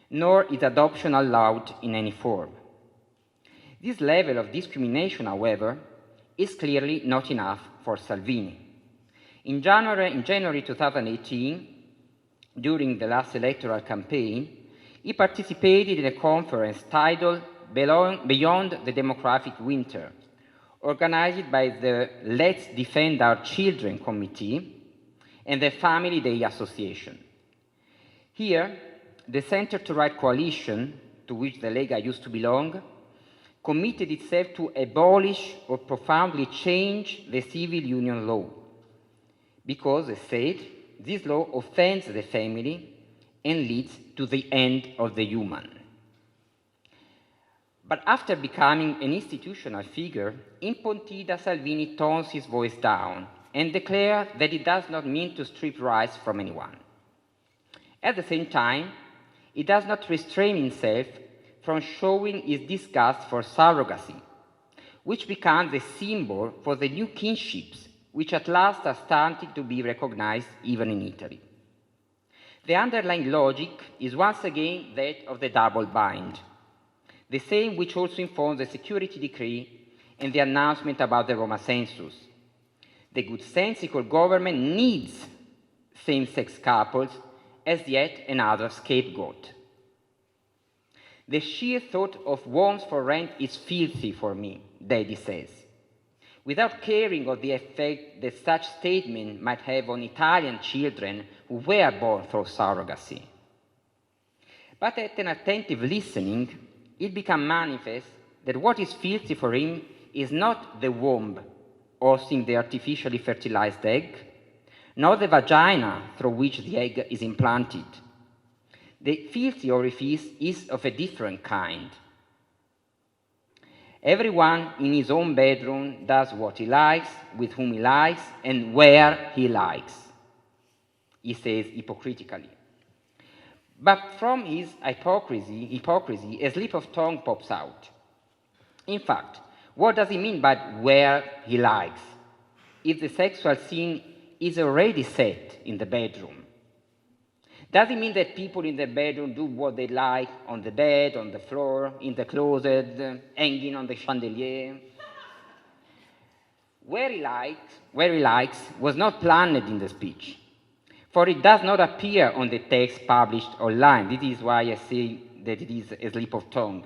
nor is adoption allowed in any form. This level of discrimination, however, is clearly not enough for Salvini. In January 2018, during the last electoral campaign, he participated in a conference titled Beyond the Demographic Winter, organized by the Let's Defend Our Children Committee and the Family Day Association. Here, the center-to-right coalition, to which the Lega used to belong, committed itself to abolish or profoundly change the civil union law, because, as said, this law offends the family and leads to the end of the human. But after becoming an institutional figure, in Pontida Salvini tones his voice down and declares that he does not mean to strip rights from anyone. At the same time, he does not restrain himself from showing his disgust for surrogacy, which becomes a symbol for the new kinships which at last are starting to be recognized even in Italy. The underlying logic is once again that of the double bind, the same which also informs the security decree and the announcement about the Roma census. The good-sensical government needs same-sex couples as yet another scapegoat. The sheer thought of homes for rent is filthy for me, Daddy says, without caring of the effect that such statement might have on Italian children who were born through surrogacy. But at an attentive listening, it becomes manifest that what is filthy for him is not the womb hosting the artificially fertilized egg, nor the vagina through which the egg is implanted. The filthy orifice is of a different kind. Everyone in his own bedroom does what he likes, with whom he likes, and where he likes, he says hypocritically. But from his hypocrisy, a slip of tongue pops out. In fact, what does he mean by where he likes, if the sexual scene is already set in the bedroom? Does it mean that people in the bedroom do what they like on the bed, on the floor, in the closet, hanging on the chandelier? Where he likes was not planned in the speech, for it does not appear on the text published online. This is why I say that it is a slip of tongue.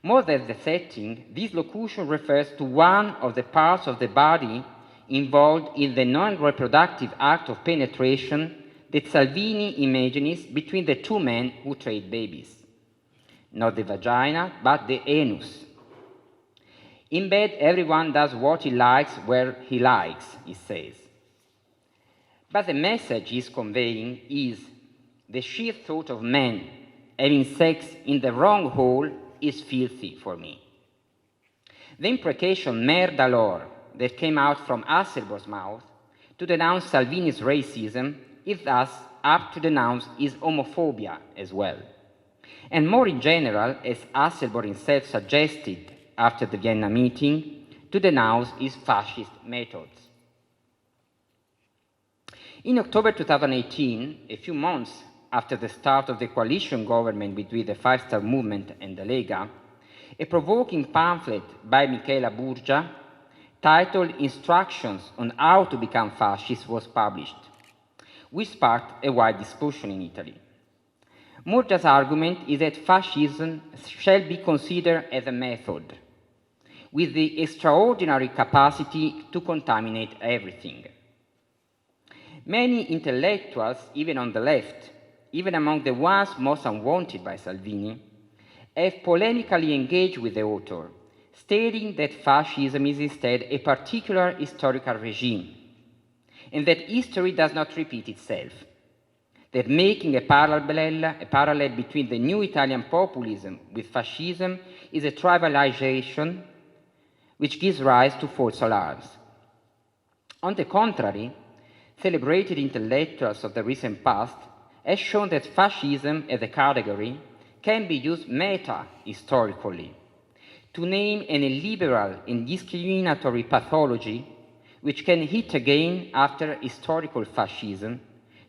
More than the setting, this locution refers to one of the parts of the body involved in the non-reproductive act of penetration that Salvini imagines between the two men who trade babies. Not the vagina, but the anus. In bed, everyone does what he likes where he likes, he says. But the message he's conveying is the sheer thought of men having sex in the wrong hole is filthy for me. The imprecation Merde Alors that came out from Hasselborn's mouth to denounce Salvini's racism is thus up to denounce his homophobia as well. And more in general, as Hasselborn himself suggested after the Vienna meeting, to denounce his fascist methods. In October 2018, a few months after the start of the coalition government between the Five Star Movement and the Lega, a provoking pamphlet by Michela Burgia titled Instructions on How to Become Fascist was published, which sparked a wide discussion in Italy. Murgia's argument is that fascism shall be considered as a method, with the extraordinary capacity to contaminate everything. Many intellectuals, even on the left, even among the ones most unwanted by Salvini, have polemically engaged with the author, stating that fascism is instead a particular historical regime, and that history does not repeat itself, that making a parallel between the new Italian populism with fascism is a trivialization which gives rise to false alarms. On the contrary, celebrated intellectuals of the recent past have shown that fascism as a category can be used meta-historically to name an illiberal and discriminatory pathology which can hit again after historical fascism,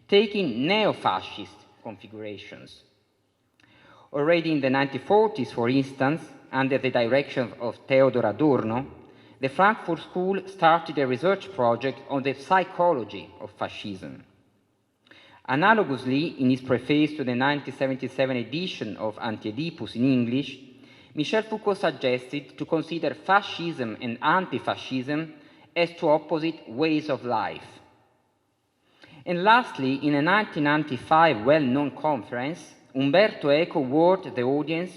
taking neo-fascist configurations. Already in the 1940s, for instance, under the direction of Theodor Adorno, the Frankfurt School started a research project on the psychology of fascism. Analogously, in his preface to the 1977 edition of Anti-Oedipus in English, Michel Foucault suggested to consider fascism and anti-fascism as two opposite ways of life. And lastly, in a 1995 well-known conference, Umberto Eco warned the audience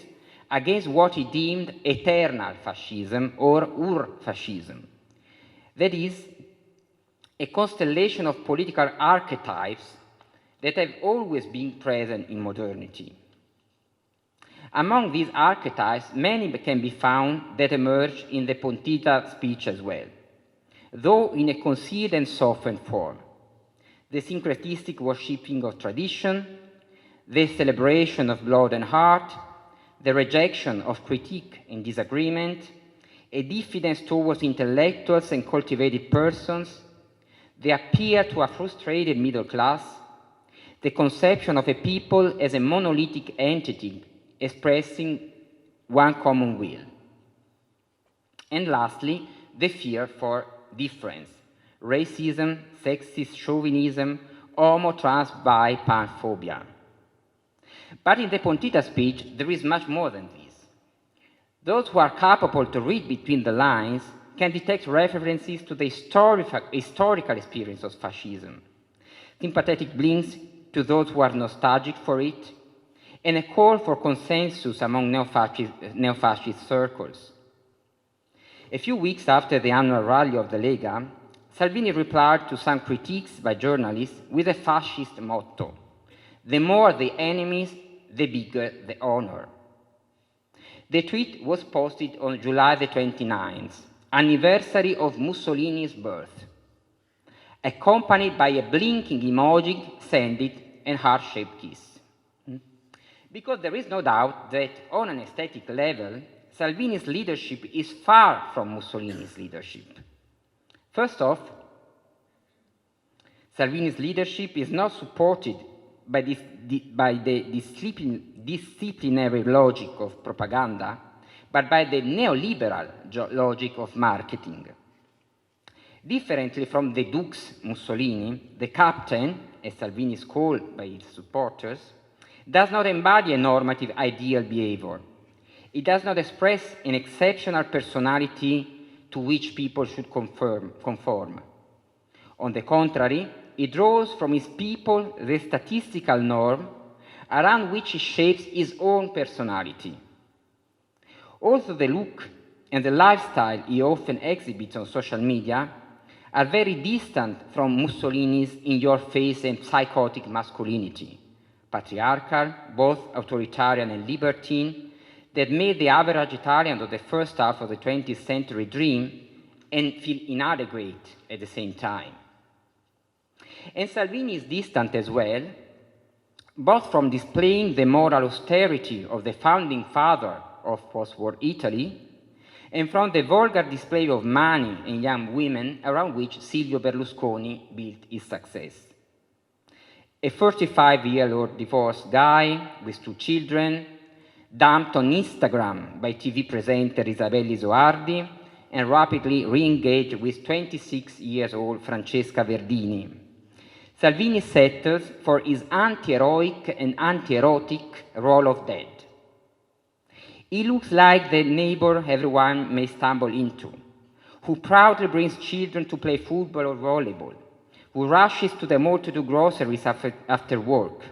against what he deemed eternal fascism or ur-fascism. That is, a constellation of political archetypes that have always been present in modernity. Among these archetypes, many can be found that emerge in the Pontita speech as well, though in a concealed and softened form. The syncretistic worshipping of tradition, the celebration of blood and heart, the rejection of critique and disagreement, a diffidence towards intellectuals and cultivated persons, the appeal to a frustrated middle class, the conception of a people as a monolithic entity expressing one common will. And lastly, the fear for difference, racism, sexist chauvinism, homo, trans, bi, panphobia. But in the Pontita speech, there is much more than this. Those who are capable to read between the lines can detect references to the historical experience of fascism, sympathetic blinks to those who are nostalgic for it, and a call for consensus among neo-fascist circles. A few weeks after the annual rally of the Lega, Salvini replied to some critiques by journalists with a fascist motto: the more the enemies, the bigger the honor. The tweet was posted on July the 29th, anniversary of Mussolini's birth, accompanied by a blinking emoji, send it, and heart-shaped kiss. Because there is no doubt that on an aesthetic level, Salvini's leadership is far from Mussolini's leadership. First off, Salvini's leadership is not supported by the disciplinary logic of propaganda, but by the neoliberal logic of marketing. Differently from the Dux Mussolini, the captain, as Salvini is called by his supporters, does not embody a normative ideal behavior. It does not express an exceptional personality to which people should conform. On the contrary, it draws from his people the statistical norm around which he shapes his own personality. Also, the look and the lifestyle he often exhibits on social media are very distant from Mussolini's in-your-face and psychotic masculinity, patriarchal, both authoritarian and libertine, that made the average Italian of the first half of the 20th century dream and feel inadequate at the same time. And Salvini is distant as well, both from displaying the moral austerity of the founding father of post-war Italy, and from the vulgar display of money and young women around which Silvio Berlusconi built his success. A 35-year-old divorced guy with 2 children, dumped on Instagram by TV presenter Isabella Isoardi, and rapidly re-engaged with 26-year-old Francesca Verdini. Salvini settles for his anti-heroic and anti-erotic role of dad. He looks like the neighbor everyone may stumble into, who proudly brings children to play football or volleyball, who rushes to the mall to do groceries after work,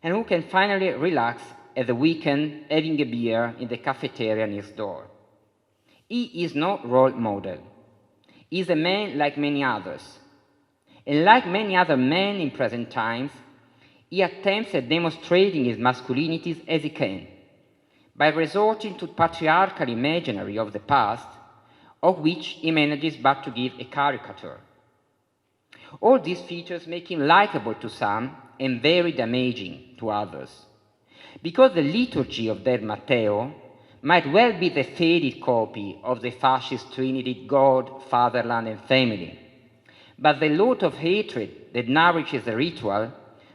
and who can finally relax at the weekend having a beer in the cafeteria next door. He is no role model. He is a man like many others. And like many other men in present times, he attempts at demonstrating his masculinities as he can, by resorting to patriarchal imaginary of the past, of which he manages but to give a caricature. All these features make him likable to some and very damaging to others. because the liturgy of their Matteo might well be the faded copy of the fascist trinity God, fatherland, and family. But the lot of hatred that nourishes the ritual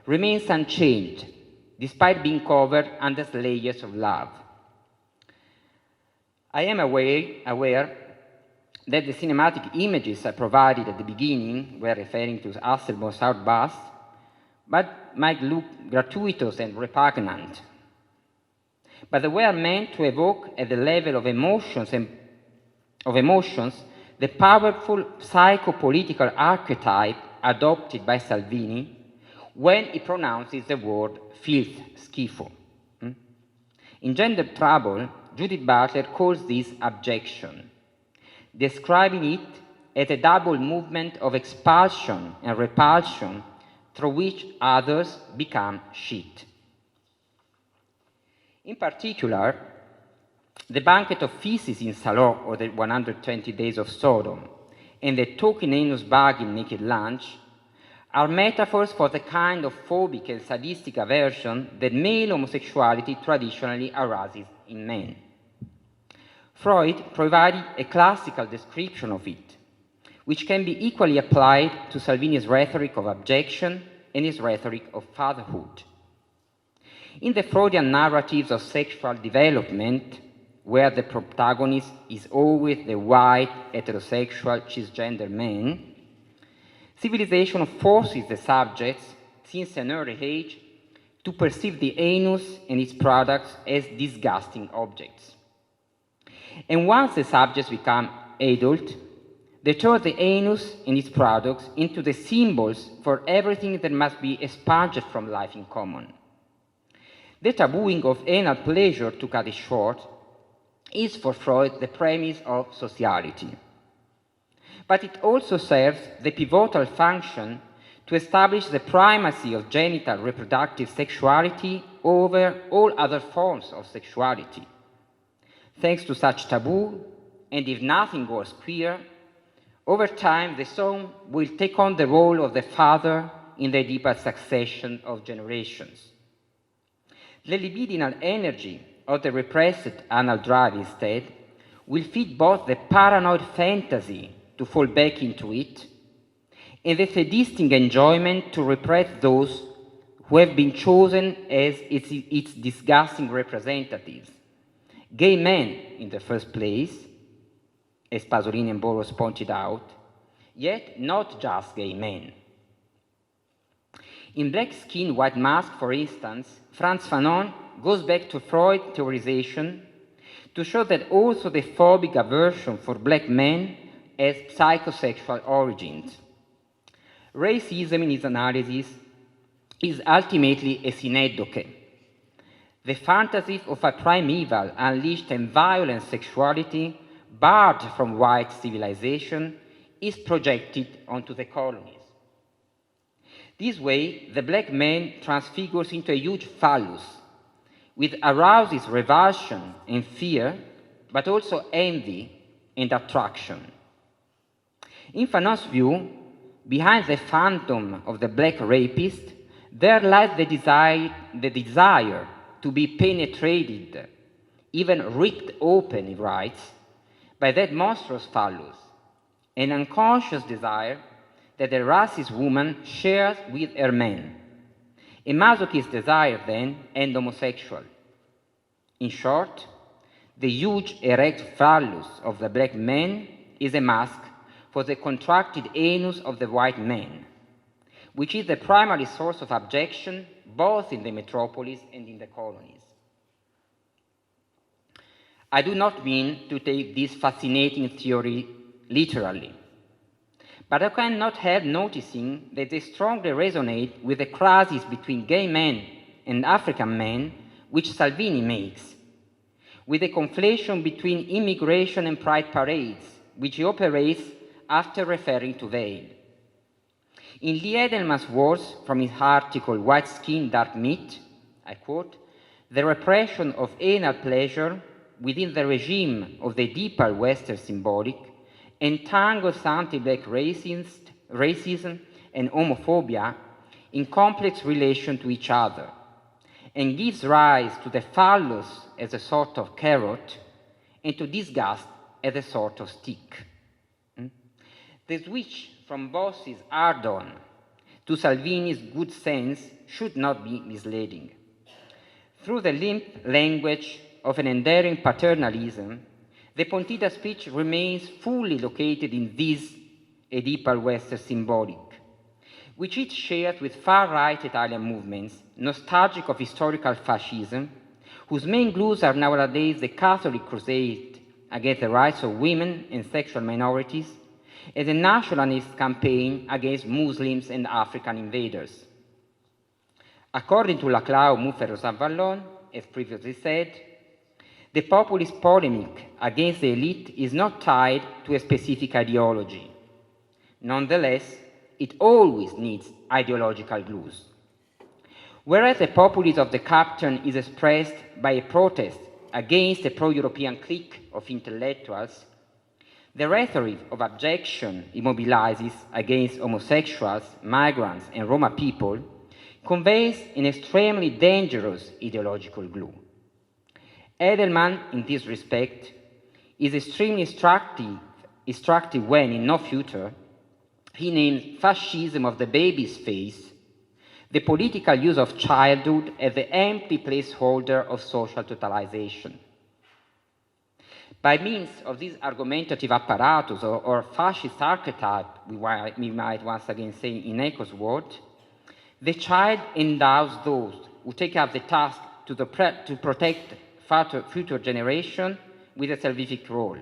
remains unchanged, despite being covered under the layers of love. I am aware that the cinematic images I provided at the beginning were referring to Hasselborn's outburst, but might look gratuitous and repugnant. But they were meant to evoke at the level of emotions the powerful psychopolitical archetype adopted by Salvini when he pronounces the word filth, schifo. In Gender Trouble, Judith Butler calls this abjection, describing it as a double movement of expulsion and repulsion through which others become shit. In particular, the banquet of feces in Salò, or the 120 days of Sodom, and the talking anus bag in Naked Lunch are metaphors for the kind of phobic and sadistic aversion that male homosexuality traditionally arouses in men. Freud provided a classical description of it, which can be equally applied to Salvini's rhetoric of abjection and his rhetoric of fatherhood. In the Freudian narratives of sexual development, where the protagonist is always the white, heterosexual, cisgender man, civilization forces the subjects, since an early age, to perceive the anus and its products as disgusting objects. And once the subjects become adult, they turn the anus and its products into the symbols for everything that must be expunged from life in common. The tabooing of anal pleasure, to cut it short, is for Freud the premise of sociality. But it also serves the pivotal function to establish the primacy of genital reproductive sexuality over all other forms of sexuality. Thanks to such taboo, and if nothing goes queer, over time the song will take on the role of the father in the deeper succession of generations. The libidinal energy of the repressed anal drive, instead, will feed both the paranoid fantasy to fall back into it and the sadistic enjoyment to repress those who have been chosen as its disgusting representatives. Gay men, in the first place, as Pasolini and Burroughs pointed out, yet not just gay men. In Black Skin, White Mask, for instance, Frantz Fanon goes back to Freud's theorization to show that also the phobic aversion for black men has psychosexual origins. Racism, in his analysis, is ultimately a synecdoche. The fantasy of a primeval, unleashed and violent sexuality barred from white civilization is projected onto the colonies. This way, the black man transfigures into a huge phallus, which arouses revulsion and fear, but also envy and attraction. In Fanon's view, behind the phantom of the black rapist, there lies the desire to be penetrated, even ripped open, he writes, by that monstrous phallus, an unconscious desire that a racist woman shares with her man. A masochist desire, then, and homosexual. In short, the huge erect phallus of the black man is a mask for the contracted anus of the white man, which is the primary source of abjection both in the metropolis and in the colonies. I do not mean to take this fascinating theory literally, but I cannot help noticing that they strongly resonate with the crisis between gay men and African men which Salvini makes, with the conflation between immigration and pride parades, which he operates after referring to veil. In Lee Edelman's words from his article White Skin, Dark Meat, I quote, "The repression of anal pleasure within the regime of the deeper Western symbolic entangles anti-black racism and homophobia in complex relation to each other, and gives rise to the phallus as a sort of carrot and to disgust as a sort of stick. The switch from Bossi's ardor to Salvini's good sense should not be misleading. Through the limp language of an endearing paternalism, the Pontida speech remains fully located in this Oedipal Western symbolic, which it shares with far-right Italian movements, nostalgic of historical fascism, whose main glues are nowadays the Catholic crusade against the rights of women and sexual minorities, and the nationalist campaign against Muslims and African invaders. According to Laclau, Muffer, Rosanvallon, as previously said, the populist polemic against the elite is not tied to a specific ideology. Nonetheless, it always needs ideological glues. Whereas the populism of the captain is expressed by a protest against a pro-European clique of intellectuals, the rhetoric of abjection immobilizes against homosexuals, migrants, and Roma people conveys an extremely dangerous ideological glue. Edelman, in this respect, is extremely instructive when, in No Future, he names fascism of the baby's face, the political use of childhood as the empty placeholder of social totalization. By means of this argumentative apparatus or fascist archetype, we might once again say in Eco's word, the child endows those who take up the task to protect future generation with a salvific role.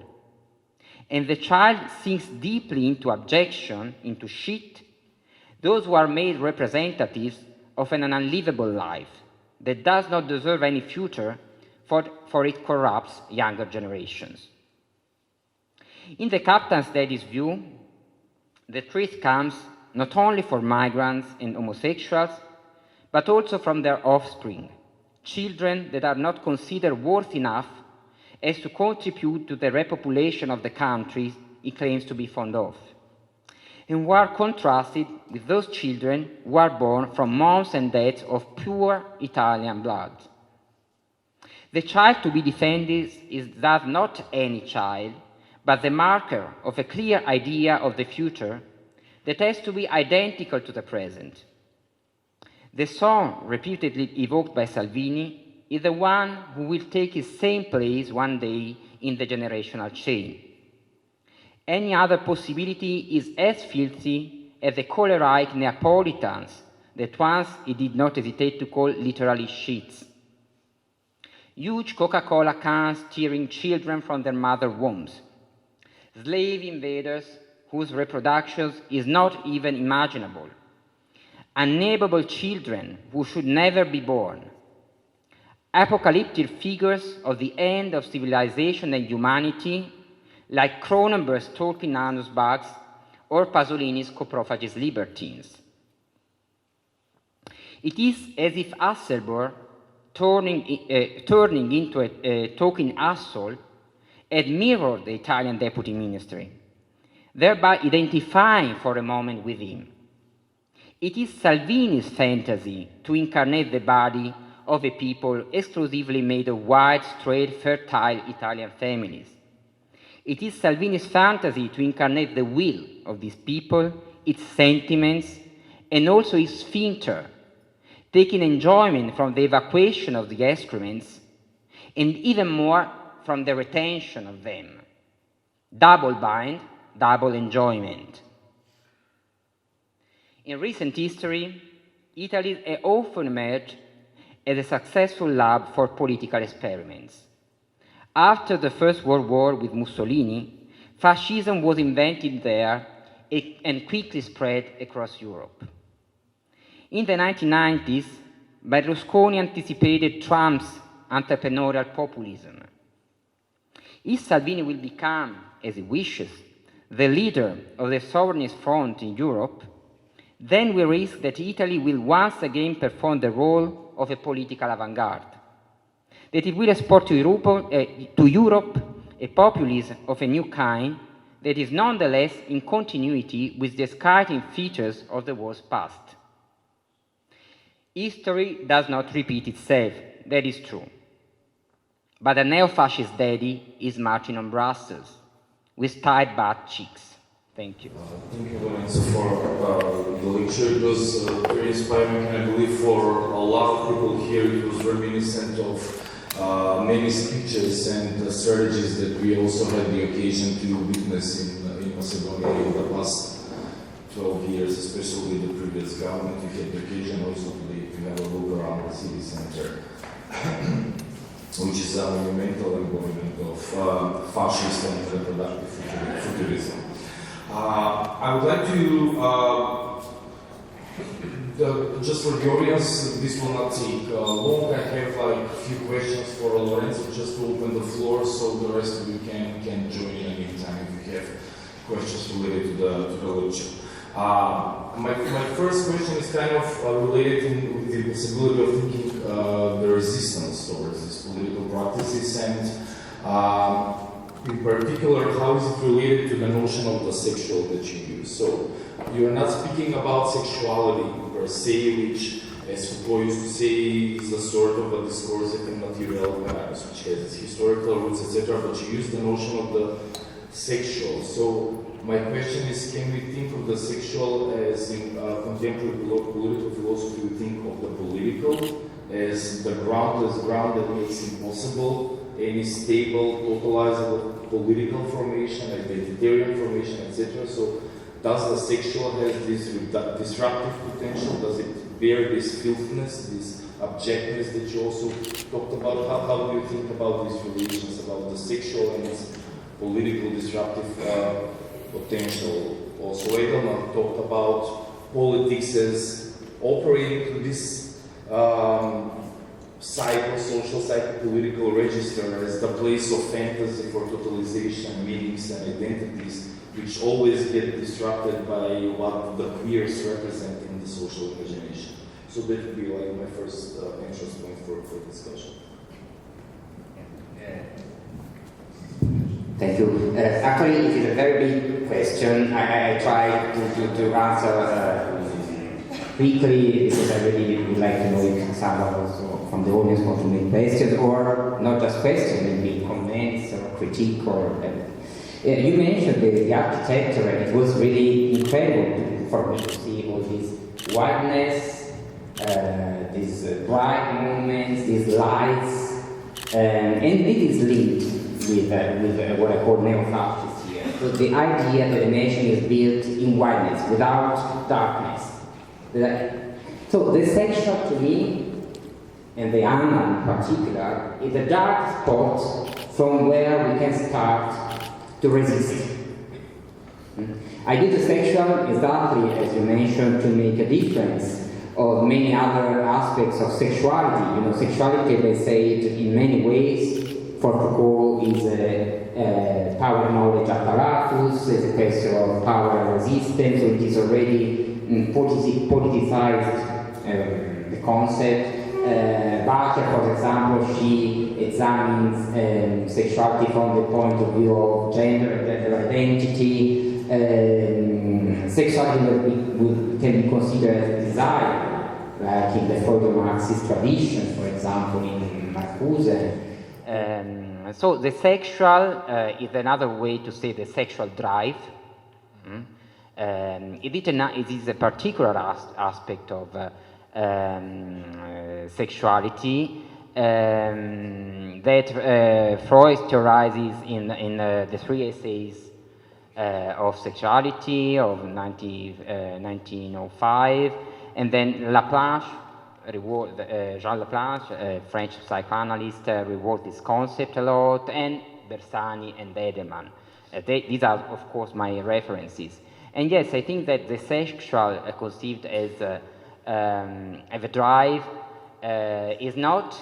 And the child sinks deeply into abjection, into shit, those who are made representatives of an unlivable life that does not deserve any future, for it corrupts younger generations. In the captain's daddy's view, the truth comes not only for migrants and homosexuals, but also from their offspring, children that are not considered worth enough as to contribute to the repopulation of the countries he claims to be fond of, and who are contrasted with those children who are born from moms and dads of pure Italian blood. The child to be defended is thus not any child, but the marker of a clear idea of the future that has to be identical to the present. The son repeatedly evoked by Salvini is the one who will take his same place one day in the generational chain. Any other possibility is as filthy as the choleric Neapolitans that once he did not hesitate to call literally shits. Huge Coca-Cola cans tearing children from their mother wombs. Slave invaders whose reproduction is not even imaginable. Unnameable children who should never be born. Apocalyptic figures of the end of civilization and humanity, like Cronenberg's talking anus bugs or Pasolini's coprophagist libertines. It is as if Hasselborn, turning into a talking asshole, had mirrored the Italian deputy ministry, thereby identifying for a moment with him. It is Salvini's fantasy to incarnate the body of a people exclusively made of white, straight, fertile Italian families. It is Salvini's fantasy to incarnate the will of these people, its sentiments, and also its sphincter, taking enjoyment from the evacuation of the excrements, and even more from the retention of them. Double bind, double enjoyment. In recent history, Italy has often emerged as a successful lab for political experiments. After the First World War with Mussolini, fascism was invented there and quickly spread across Europe. In the 1990s, Berlusconi anticipated Trump's entrepreneurial populism. If Salvini will become, as he wishes, the leader of the sovereignist front in Europe, then we risk that Italy will once again perform the role of a political avant-garde, that it will export to Europe a populism of a new kind that is nonetheless in continuity with the scathing features of the war's past. History does not repeat itself, that is true. But a neo-fascist daddy is marching on Brussels with tight butt cheeks. Thank you. Thank you, Lorenzo, for the lecture. It was very inspiring, and I believe for a lot of people here it was reminiscent of many speeches and strategies that we also had the occasion to witness in Macedonia in the past 12 years, especially the previous government. We had the occasion also to have a look around the city center, which is a monumental embodiment of fascist and reproductive futurism. I would like to, just for the audience, this will not take long. I have like a few questions for Lorenzo just to open the floor, so the rest of you can join in anytime if you have questions related to the lecture. My first question is kind of related with the possibility of thinking the resistance towards these political practices, and in particular, how is it related to the notion of the sexual that you use? So, you're not speaking about sexuality per se, which, as Foucault used to say, is a sort of a discursive and material apparatus, which has its historical roots, etc., but you use the notion of the sexual. So, my question is, can we think of the sexual as in contemporary political philosophy, we think of the political as the groundless ground that makes impossible any stable, totalizable political formation, identitarian formation, etc. So, does the sexual have this disruptive potential? Does it bear this filthiness, this objectness that you also talked about? How do you think about these relations, about the sexual and its political disruptive potential? Also, Edelman talked about politics as operating through this psychosocial, psychopolitical register as the place of fantasy for totalization, meanings, and identities, which always get disrupted by what the queers represent in the social imagination. So that would be like my first interest point for discussion. Thank you. Actually, it is a very big question. I try to answer quickly, because I really would like to know if someone also from the audience wants to make questions, or not just questions, maybe comments or critique or you mentioned the architecture, and it was really incredible for me to see all this whiteness, these bright movements, these lights, and it is linked with what I call neo-fascists here. So the idea that the nation is built in whiteness, without darkness. So the sexual to me, and the Anna in particular, is a dark spot from where we can start to resist. I did the sexual exactly as you mentioned to make a difference of many other aspects of sexuality. You know, sexuality, they say it in many ways. For Foucault, is a power knowledge apparatus, it's a question of power and resistance, so it is already politicized the concept. Barker, for example, she examines sexuality from the point of view of gender and gender identity. Sexuality can be considered as desire, like in the Freudo-Marxist tradition, for example, in Marcuse. So the sexual is another way to say the sexual drive. It is a particular aspect of sexuality that Freud theorizes in the three essays of sexuality of 1905, and then Laplanche, Jean Laplanche, a French psychoanalyst, rewrote this concept a lot, and Bersani and Edelman. These are, of course, my references. And yes, I think that the sexual conceived as a drive is not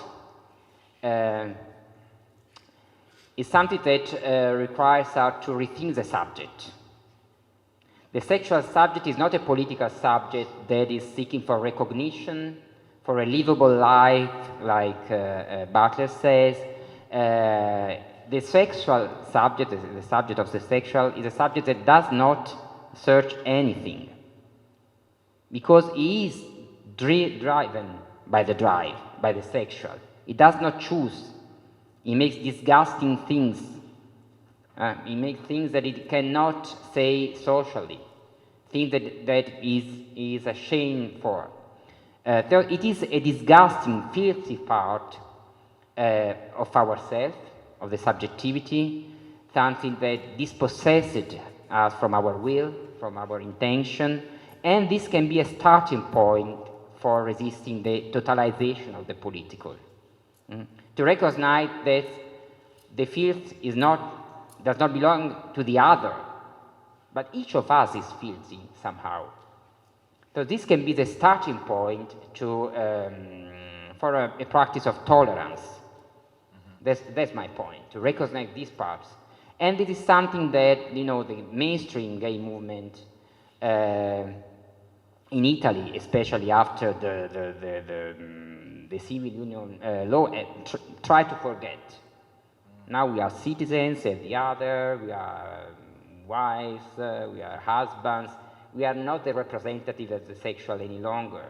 is something that requires us to rethink the subject. The sexual subject is not a political subject that is seeking for recognition, for a livable life, like Butler says. The sexual subject, the subject of the sexual, is a subject that does not search anything, because he is driven by the drive, by the sexual. It does not choose. It makes disgusting things. It makes things that it cannot say socially, things that is ashamed for. So it is a disgusting, filthy part of ourselves, of the subjectivity, something that dispossessed us from our will, from our intention, and this can be a starting point for resisting the totalization of the political. To recognize that the filth does not belong to the other, but each of us is filthy somehow. So this can be the starting point for a practice of tolerance. That's my point, to recognize these parts. And it is something that, you know, the mainstream gay movement in Italy, especially after the civil union law, try to forget. Now we are citizens as the other, we are wives, we are husbands, we are not the representative of the sexual any longer.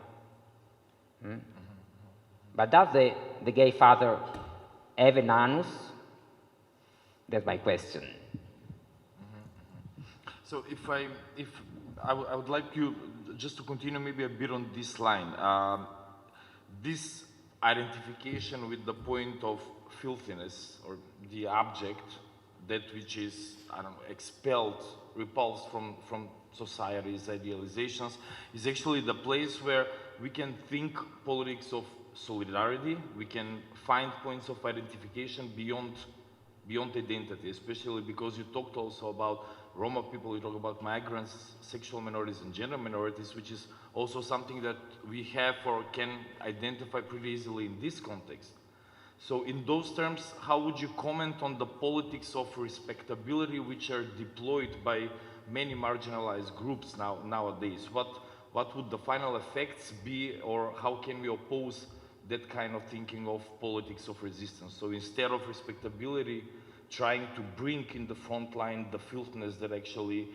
But does the gay father have an anus? That's my question. So if I would like you just to continue maybe a bit on this line. This identification with the point of filthiness, or the object, that which is, I don't know, expelled, repulsed from society's idealizations, is actually the place where we can think politics of solidarity. We can find points of identification beyond identity, especially because you talked also about Roma people, you talk about migrants, sexual minorities and gender minorities, which is also something that we have or can identify pretty easily in this context. So in those terms, how would you comment on the politics of respectability which are deployed by many marginalized groups nowadays? What would the final effects be, or how can we oppose that kind of thinking of politics of resistance? So instead of respectability, trying to bring in the front line the filthiness that actually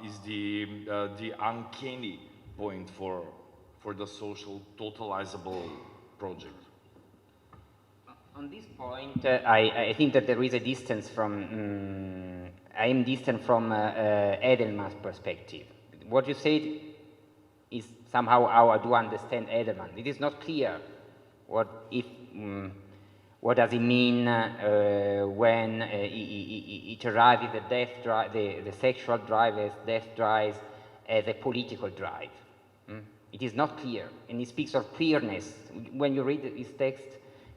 is the uncanny point for the social totalizable project. On this point, I think that there is a distance from, I am distant from Edelman's perspective. What you said is somehow how I do understand Edelman. It is not clear what does it mean when it arrives at the sexual drive as death drives as a political drive. It is not clear, and he speaks of queerness. When you read his text,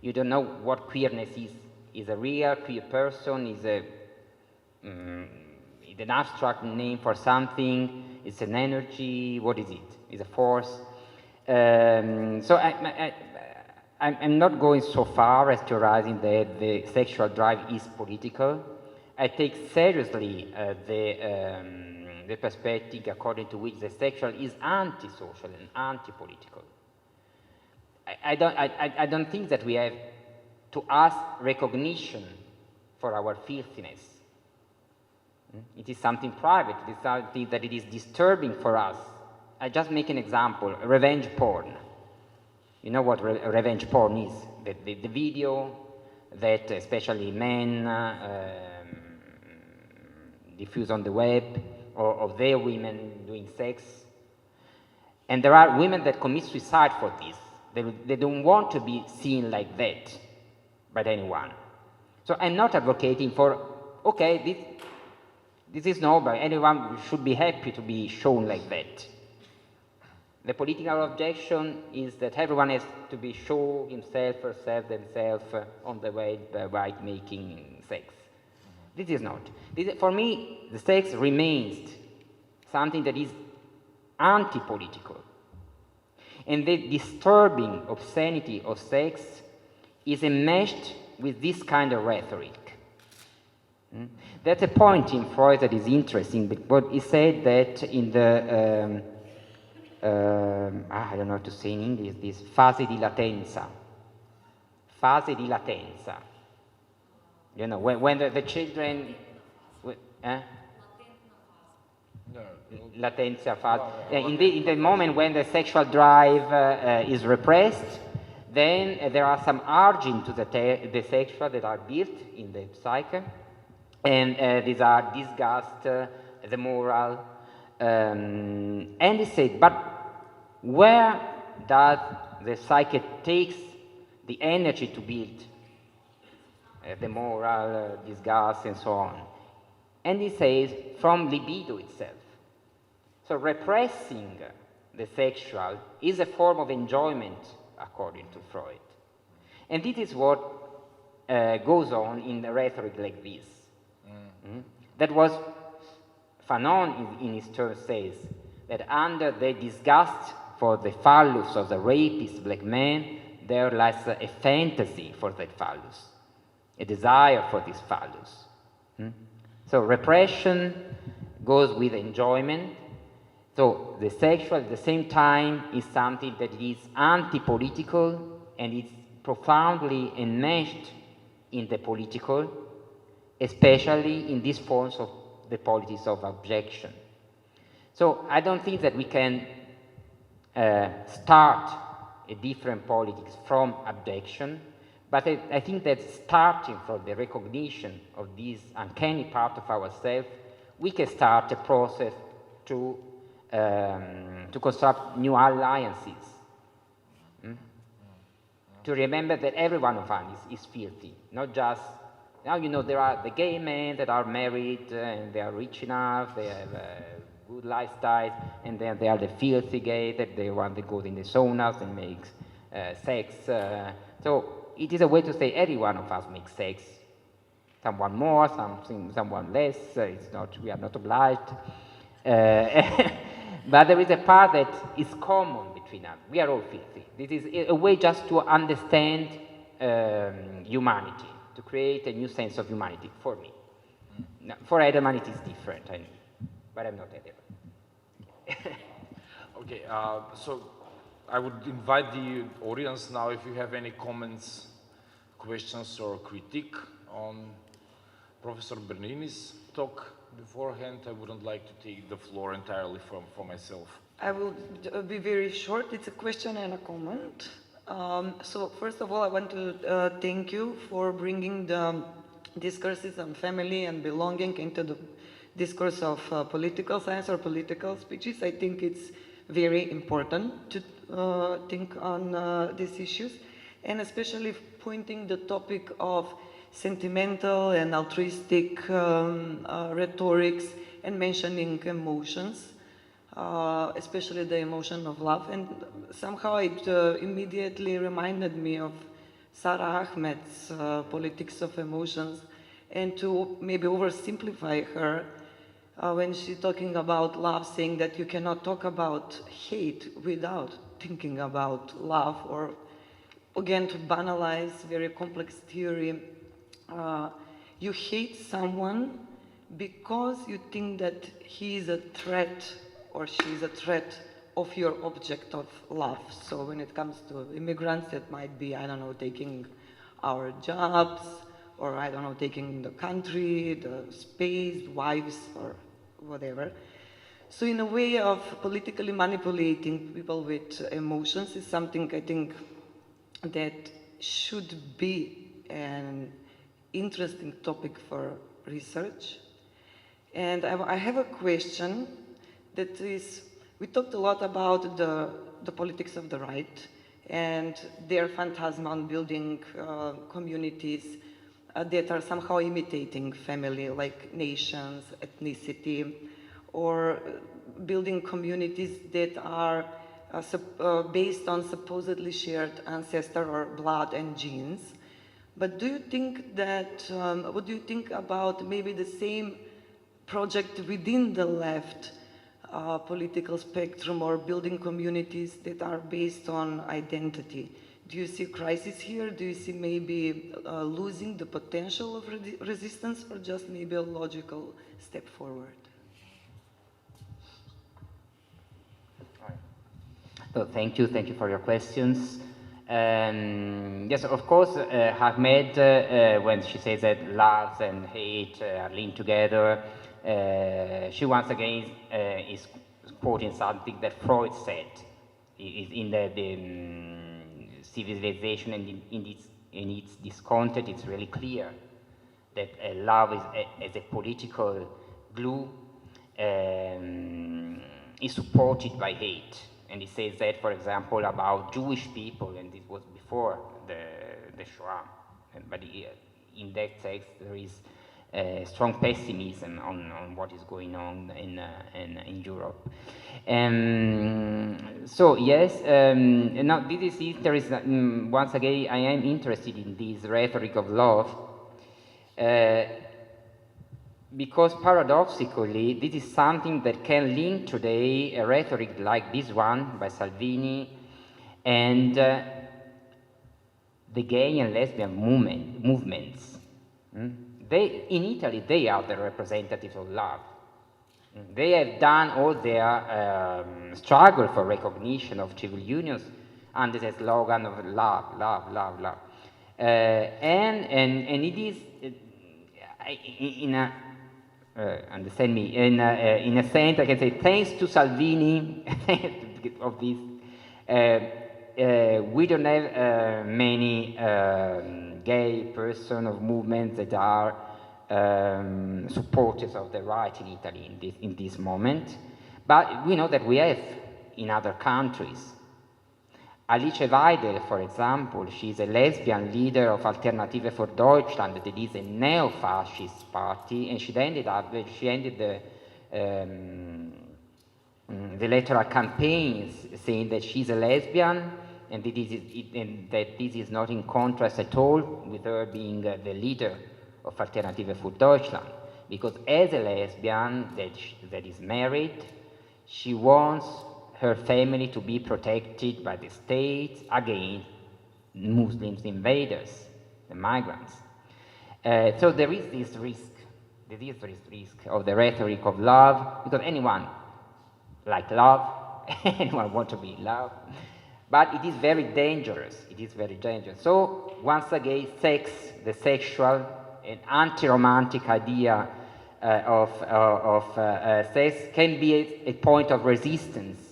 you don't know what queerness is. Is a real queer person? Is an abstract name for something? It's an energy? What is it? Is a force? So I'm not going so far as theorizing that the sexual drive is political. I take seriously the perspective according to which the sexual is anti-social and anti-political. I don't think that we have to ask recognition for our filthiness. It is something private. It is something that it is disturbing for us. I just make an example: revenge porn. You know what revenge porn is? The video that especially men diffuse on the web, or of their women doing sex. And there are women that commit suicide for this. They don't want to be seen like that by anyone. So I'm not advocating for, okay, this is noble. Anyone should be happy to be shown like that. The political objection is that everyone has to be show himself, herself, themselves on the web by making sex. This is not. For me, the sex remains something that is anti-political. And the disturbing obscenity of sex is enmeshed with this kind of rhetoric. That's a point in Freud that is interesting, but he said that in the, I don't know how to say in English, this fase di latenza. Fase di latenza. You know, when the children... Latenza in the moment when the sexual drive is repressed, then there are some urging to the sexual that are built in the psyche, and these are disgust, the moral, and they say, but where does the psyche takes the energy to build the moral, disgust, and so on? And he says, from libido itself. So repressing the sexual is a form of enjoyment, according to Freud. And this is what goes on in the rhetoric like this. That was Fanon in his turn says that under the disgust for the phallus of the rapist black man, there lies a fantasy for that phallus, a desire for this phallus. So repression goes with enjoyment. So the sexual at the same time is something that is anti-political and is profoundly enmeshed in the political, especially in these forms of the politics of objection. So I don't think that we can start a different politics from objection, but I think that starting from the recognition of this uncanny part of ourselves, we can start a process to construct new alliances. To remember that every one of us is filthy, not just, now you know there are the gay men that are married and they are rich enough, they have a good lifestyle, and then there are the filthy gay that they want to go in the saunas and make sex. So it is a way to say every one of us makes sex. Someone more, someone less. It's not, we are not obliged. But there is a part that is common between us. We are all filthy. This is a way just to understand humanity, to create a new sense of humanity for me. Now, for Edelman it is different, but I'm not Edelman. Okay, so I would invite the audience now if you have any comments, questions or critique on Professor Bernini's talk beforehand. I wouldn't like to take the floor entirely for myself. I will be very short. It's a question and a comment. So first of all, I want to thank you for bringing the discourses on family and belonging into the discourse of political science or political speeches. I think it's very important to think on these issues, and especially pointing the topic of sentimental and altruistic rhetorics and mentioning emotions, especially the emotion of love. And somehow it immediately reminded me of Sarah Ahmed's Politics of Emotions, and to maybe oversimplify her when she's talking about love, saying that you cannot talk about hate without thinking about love, or again to banalize very complex theory. You hate someone because you think that he is a threat or she is a threat of your object of love. So when it comes to immigrants, it might be, I don't know, taking our jobs, or I don't know, taking the country, the space, wives, or whatever. So in a way of politically manipulating people with emotions is something I think that should be an interesting topic for research. And I have a question that is, we talked a lot about the politics of the right and their phantasm on building communities that are somehow imitating family, like nations, ethnicity, or building communities that are based on supposedly shared ancestor or blood and genes. But do you think that, what do you think about maybe the same project within the left political spectrum, or building communities that are based on identity? Do you see crisis here? Do you see maybe losing the potential of resistance, or just maybe a logical step forward? So thank you for your questions. Yes, of course, Ahmed, when she says that love and hate are linked together, she once again is quoting something that Freud said is in the civilization, and in this context it's really clear that love as a political glue is supported by hate. And he says that, for example, about Jewish people, and this was before the Shoah. But in that text there is strong pessimism on what is going on in Europe. So yes, now this is interesting. Once again, I am interested in this rhetoric of love, because paradoxically, this is something that can link today a rhetoric like this one by Salvini and the gay and lesbian movements. In Italy, they are the representatives of love. They have done all their struggle for recognition of civil unions under the slogan of love, love, love, love. And it is, understand me, in a sense I can say thanks to Salvini of this, we don't have many gay person of movements that are supporters of the right in Italy in this moment, but we know that we have in other countries. Alice Weidel, for example, she's a lesbian leader of Alternative for Deutschland, that is a neo-fascist party, and she ended the electoral campaigns saying that she's a lesbian, and that this is not in contrast at all with her being the leader of Alternative for Deutschland, because as a lesbian that is married, she wants her family to be protected by the state against Muslims invaders, the migrants. So there is this risk of the rhetoric of love, because anyone like love, anyone wants to be in love, but it is very dangerous. It is very dangerous. So once again, sex, the sexual and anti-romantic idea of sex can be a point of resistance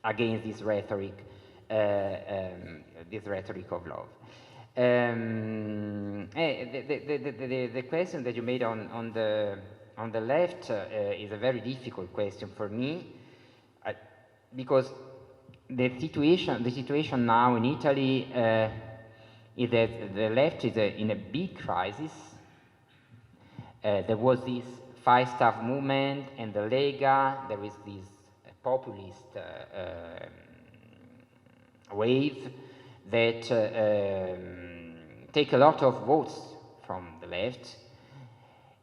against this rhetoric of love. The question that you made on the left is a very difficult question for me, because the situation now in Italy is that the left is in a big crisis. There was this five-staff movement and the Lega. There is this populist wave that take a lot of votes from the left.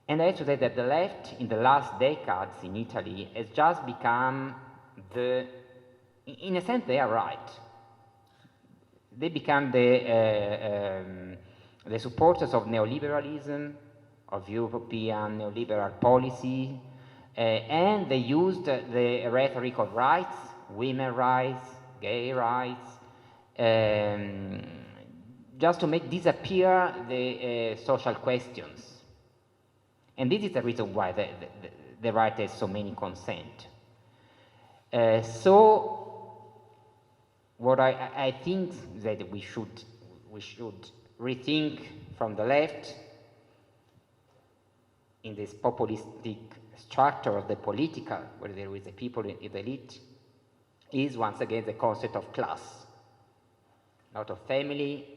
And I have to say that the left in the last decades in Italy has just become in a sense they are right. They become the supporters of neoliberalism, of European neoliberal policy, and they used the rhetoric of rights, women's rights, gay rights, just to make disappear the social questions. And this is the reason why the right has so many consent. So what I think that we should rethink from the left in this populistic structure of the political, where there is a people in the elite, is once again the concept of class. Not of family,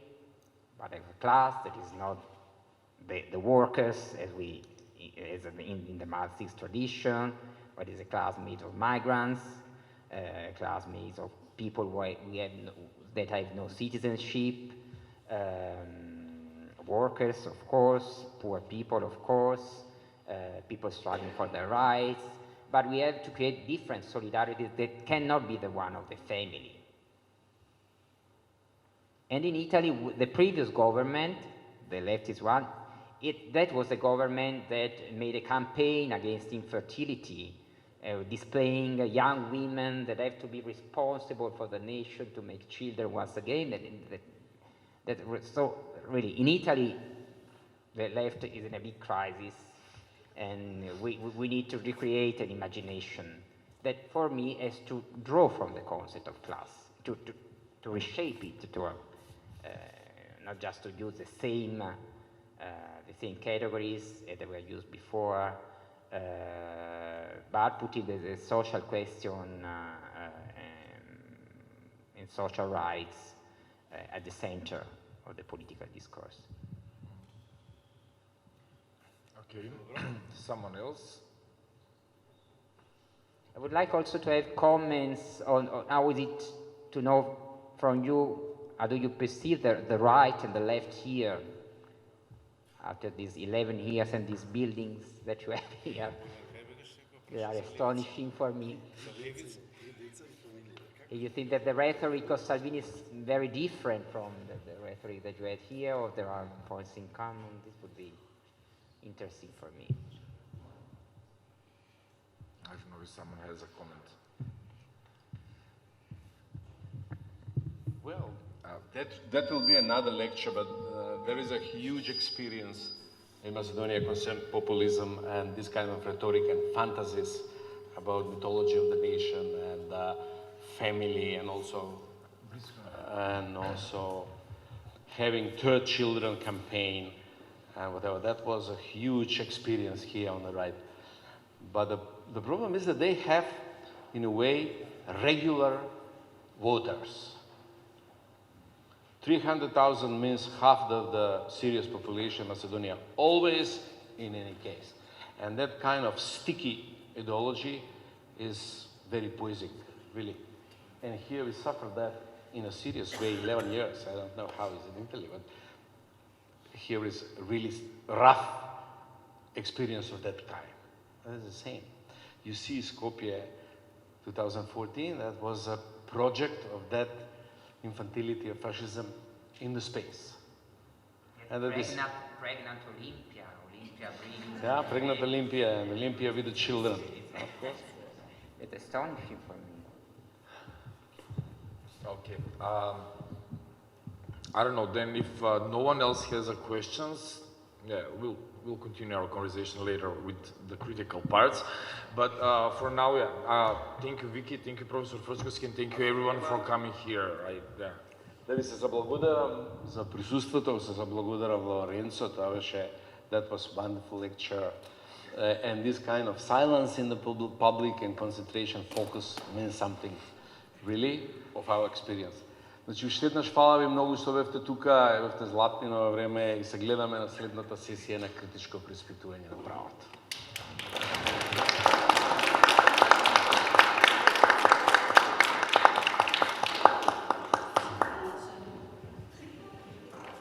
but of a class that is not the workers as in the Marxist tradition, but is a class made of migrants, a class made of people that have no citizenship, workers, of course, poor people, of course, people struggling for their rights, but we have to create different solidarities that cannot be the one of the family. And in Italy, the previous government, the leftist one, that was a government that made a campaign against infertility, displaying young women that have to be responsible for the nation to make children once again. So really, in Italy, the left is in a big crisis, and we need to recreate an imagination that for me has to draw from the concept of class, to reshape it, to not just to use the same categories that were used before, but putting the social question and social rights at the center of the political discourse. Okay, someone else? I would like also to have comments on how is it to know from you, how do you perceive the right and the left here after these 11 years and these buildings that you have here? They are astonishing for me. You think that the rhetoric of Salvini is very different from the rhetoric that you had here, or there are points in common? This would be interesting for me. I don't know if someone has a comment. Well, that will be another lecture, but there is a huge experience in Macedonia concerning populism and this kind of rhetoric and fantasies about mythology of the nation and family, and also having third children campaign and whatever. That was a huge experience here on the right. But the problem is that they have, in a way, regular voters. 300,000 means half the Syria's population, Macedonia, always in any case. And that kind of sticky ideology is very poisonous, really. And here we suffer that in a serious way, 11 years. I don't know how is it in Italy, but here is a really rough experience of that kind. That is the same. You see Skopje 2014, that was a project of that infantility of fascism in the space. And that Pregnant Olympia bringing... Yeah, pregnant Olympia, and Olympia with the children. Of course. It's astonishing for me. Okay. I don't know, then if no one else has questions, yeah, we'll continue our conversation later with the critical parts. But for now, yeah, thank you, Viki, thank you, Professor Frckoski, and thank you everyone for coming here. Right there. Да ви се заблагодарам за присуството, се заблагодарам Lorenzo, that was a wonderful lecture. And this kind of silence in the public and concentration focus means something really of our experience. Значи, още еднъж хвала ви много, що бевте тука, бевте златни на време и се гледаме на следната сесия на критичко преизпитуване на правото.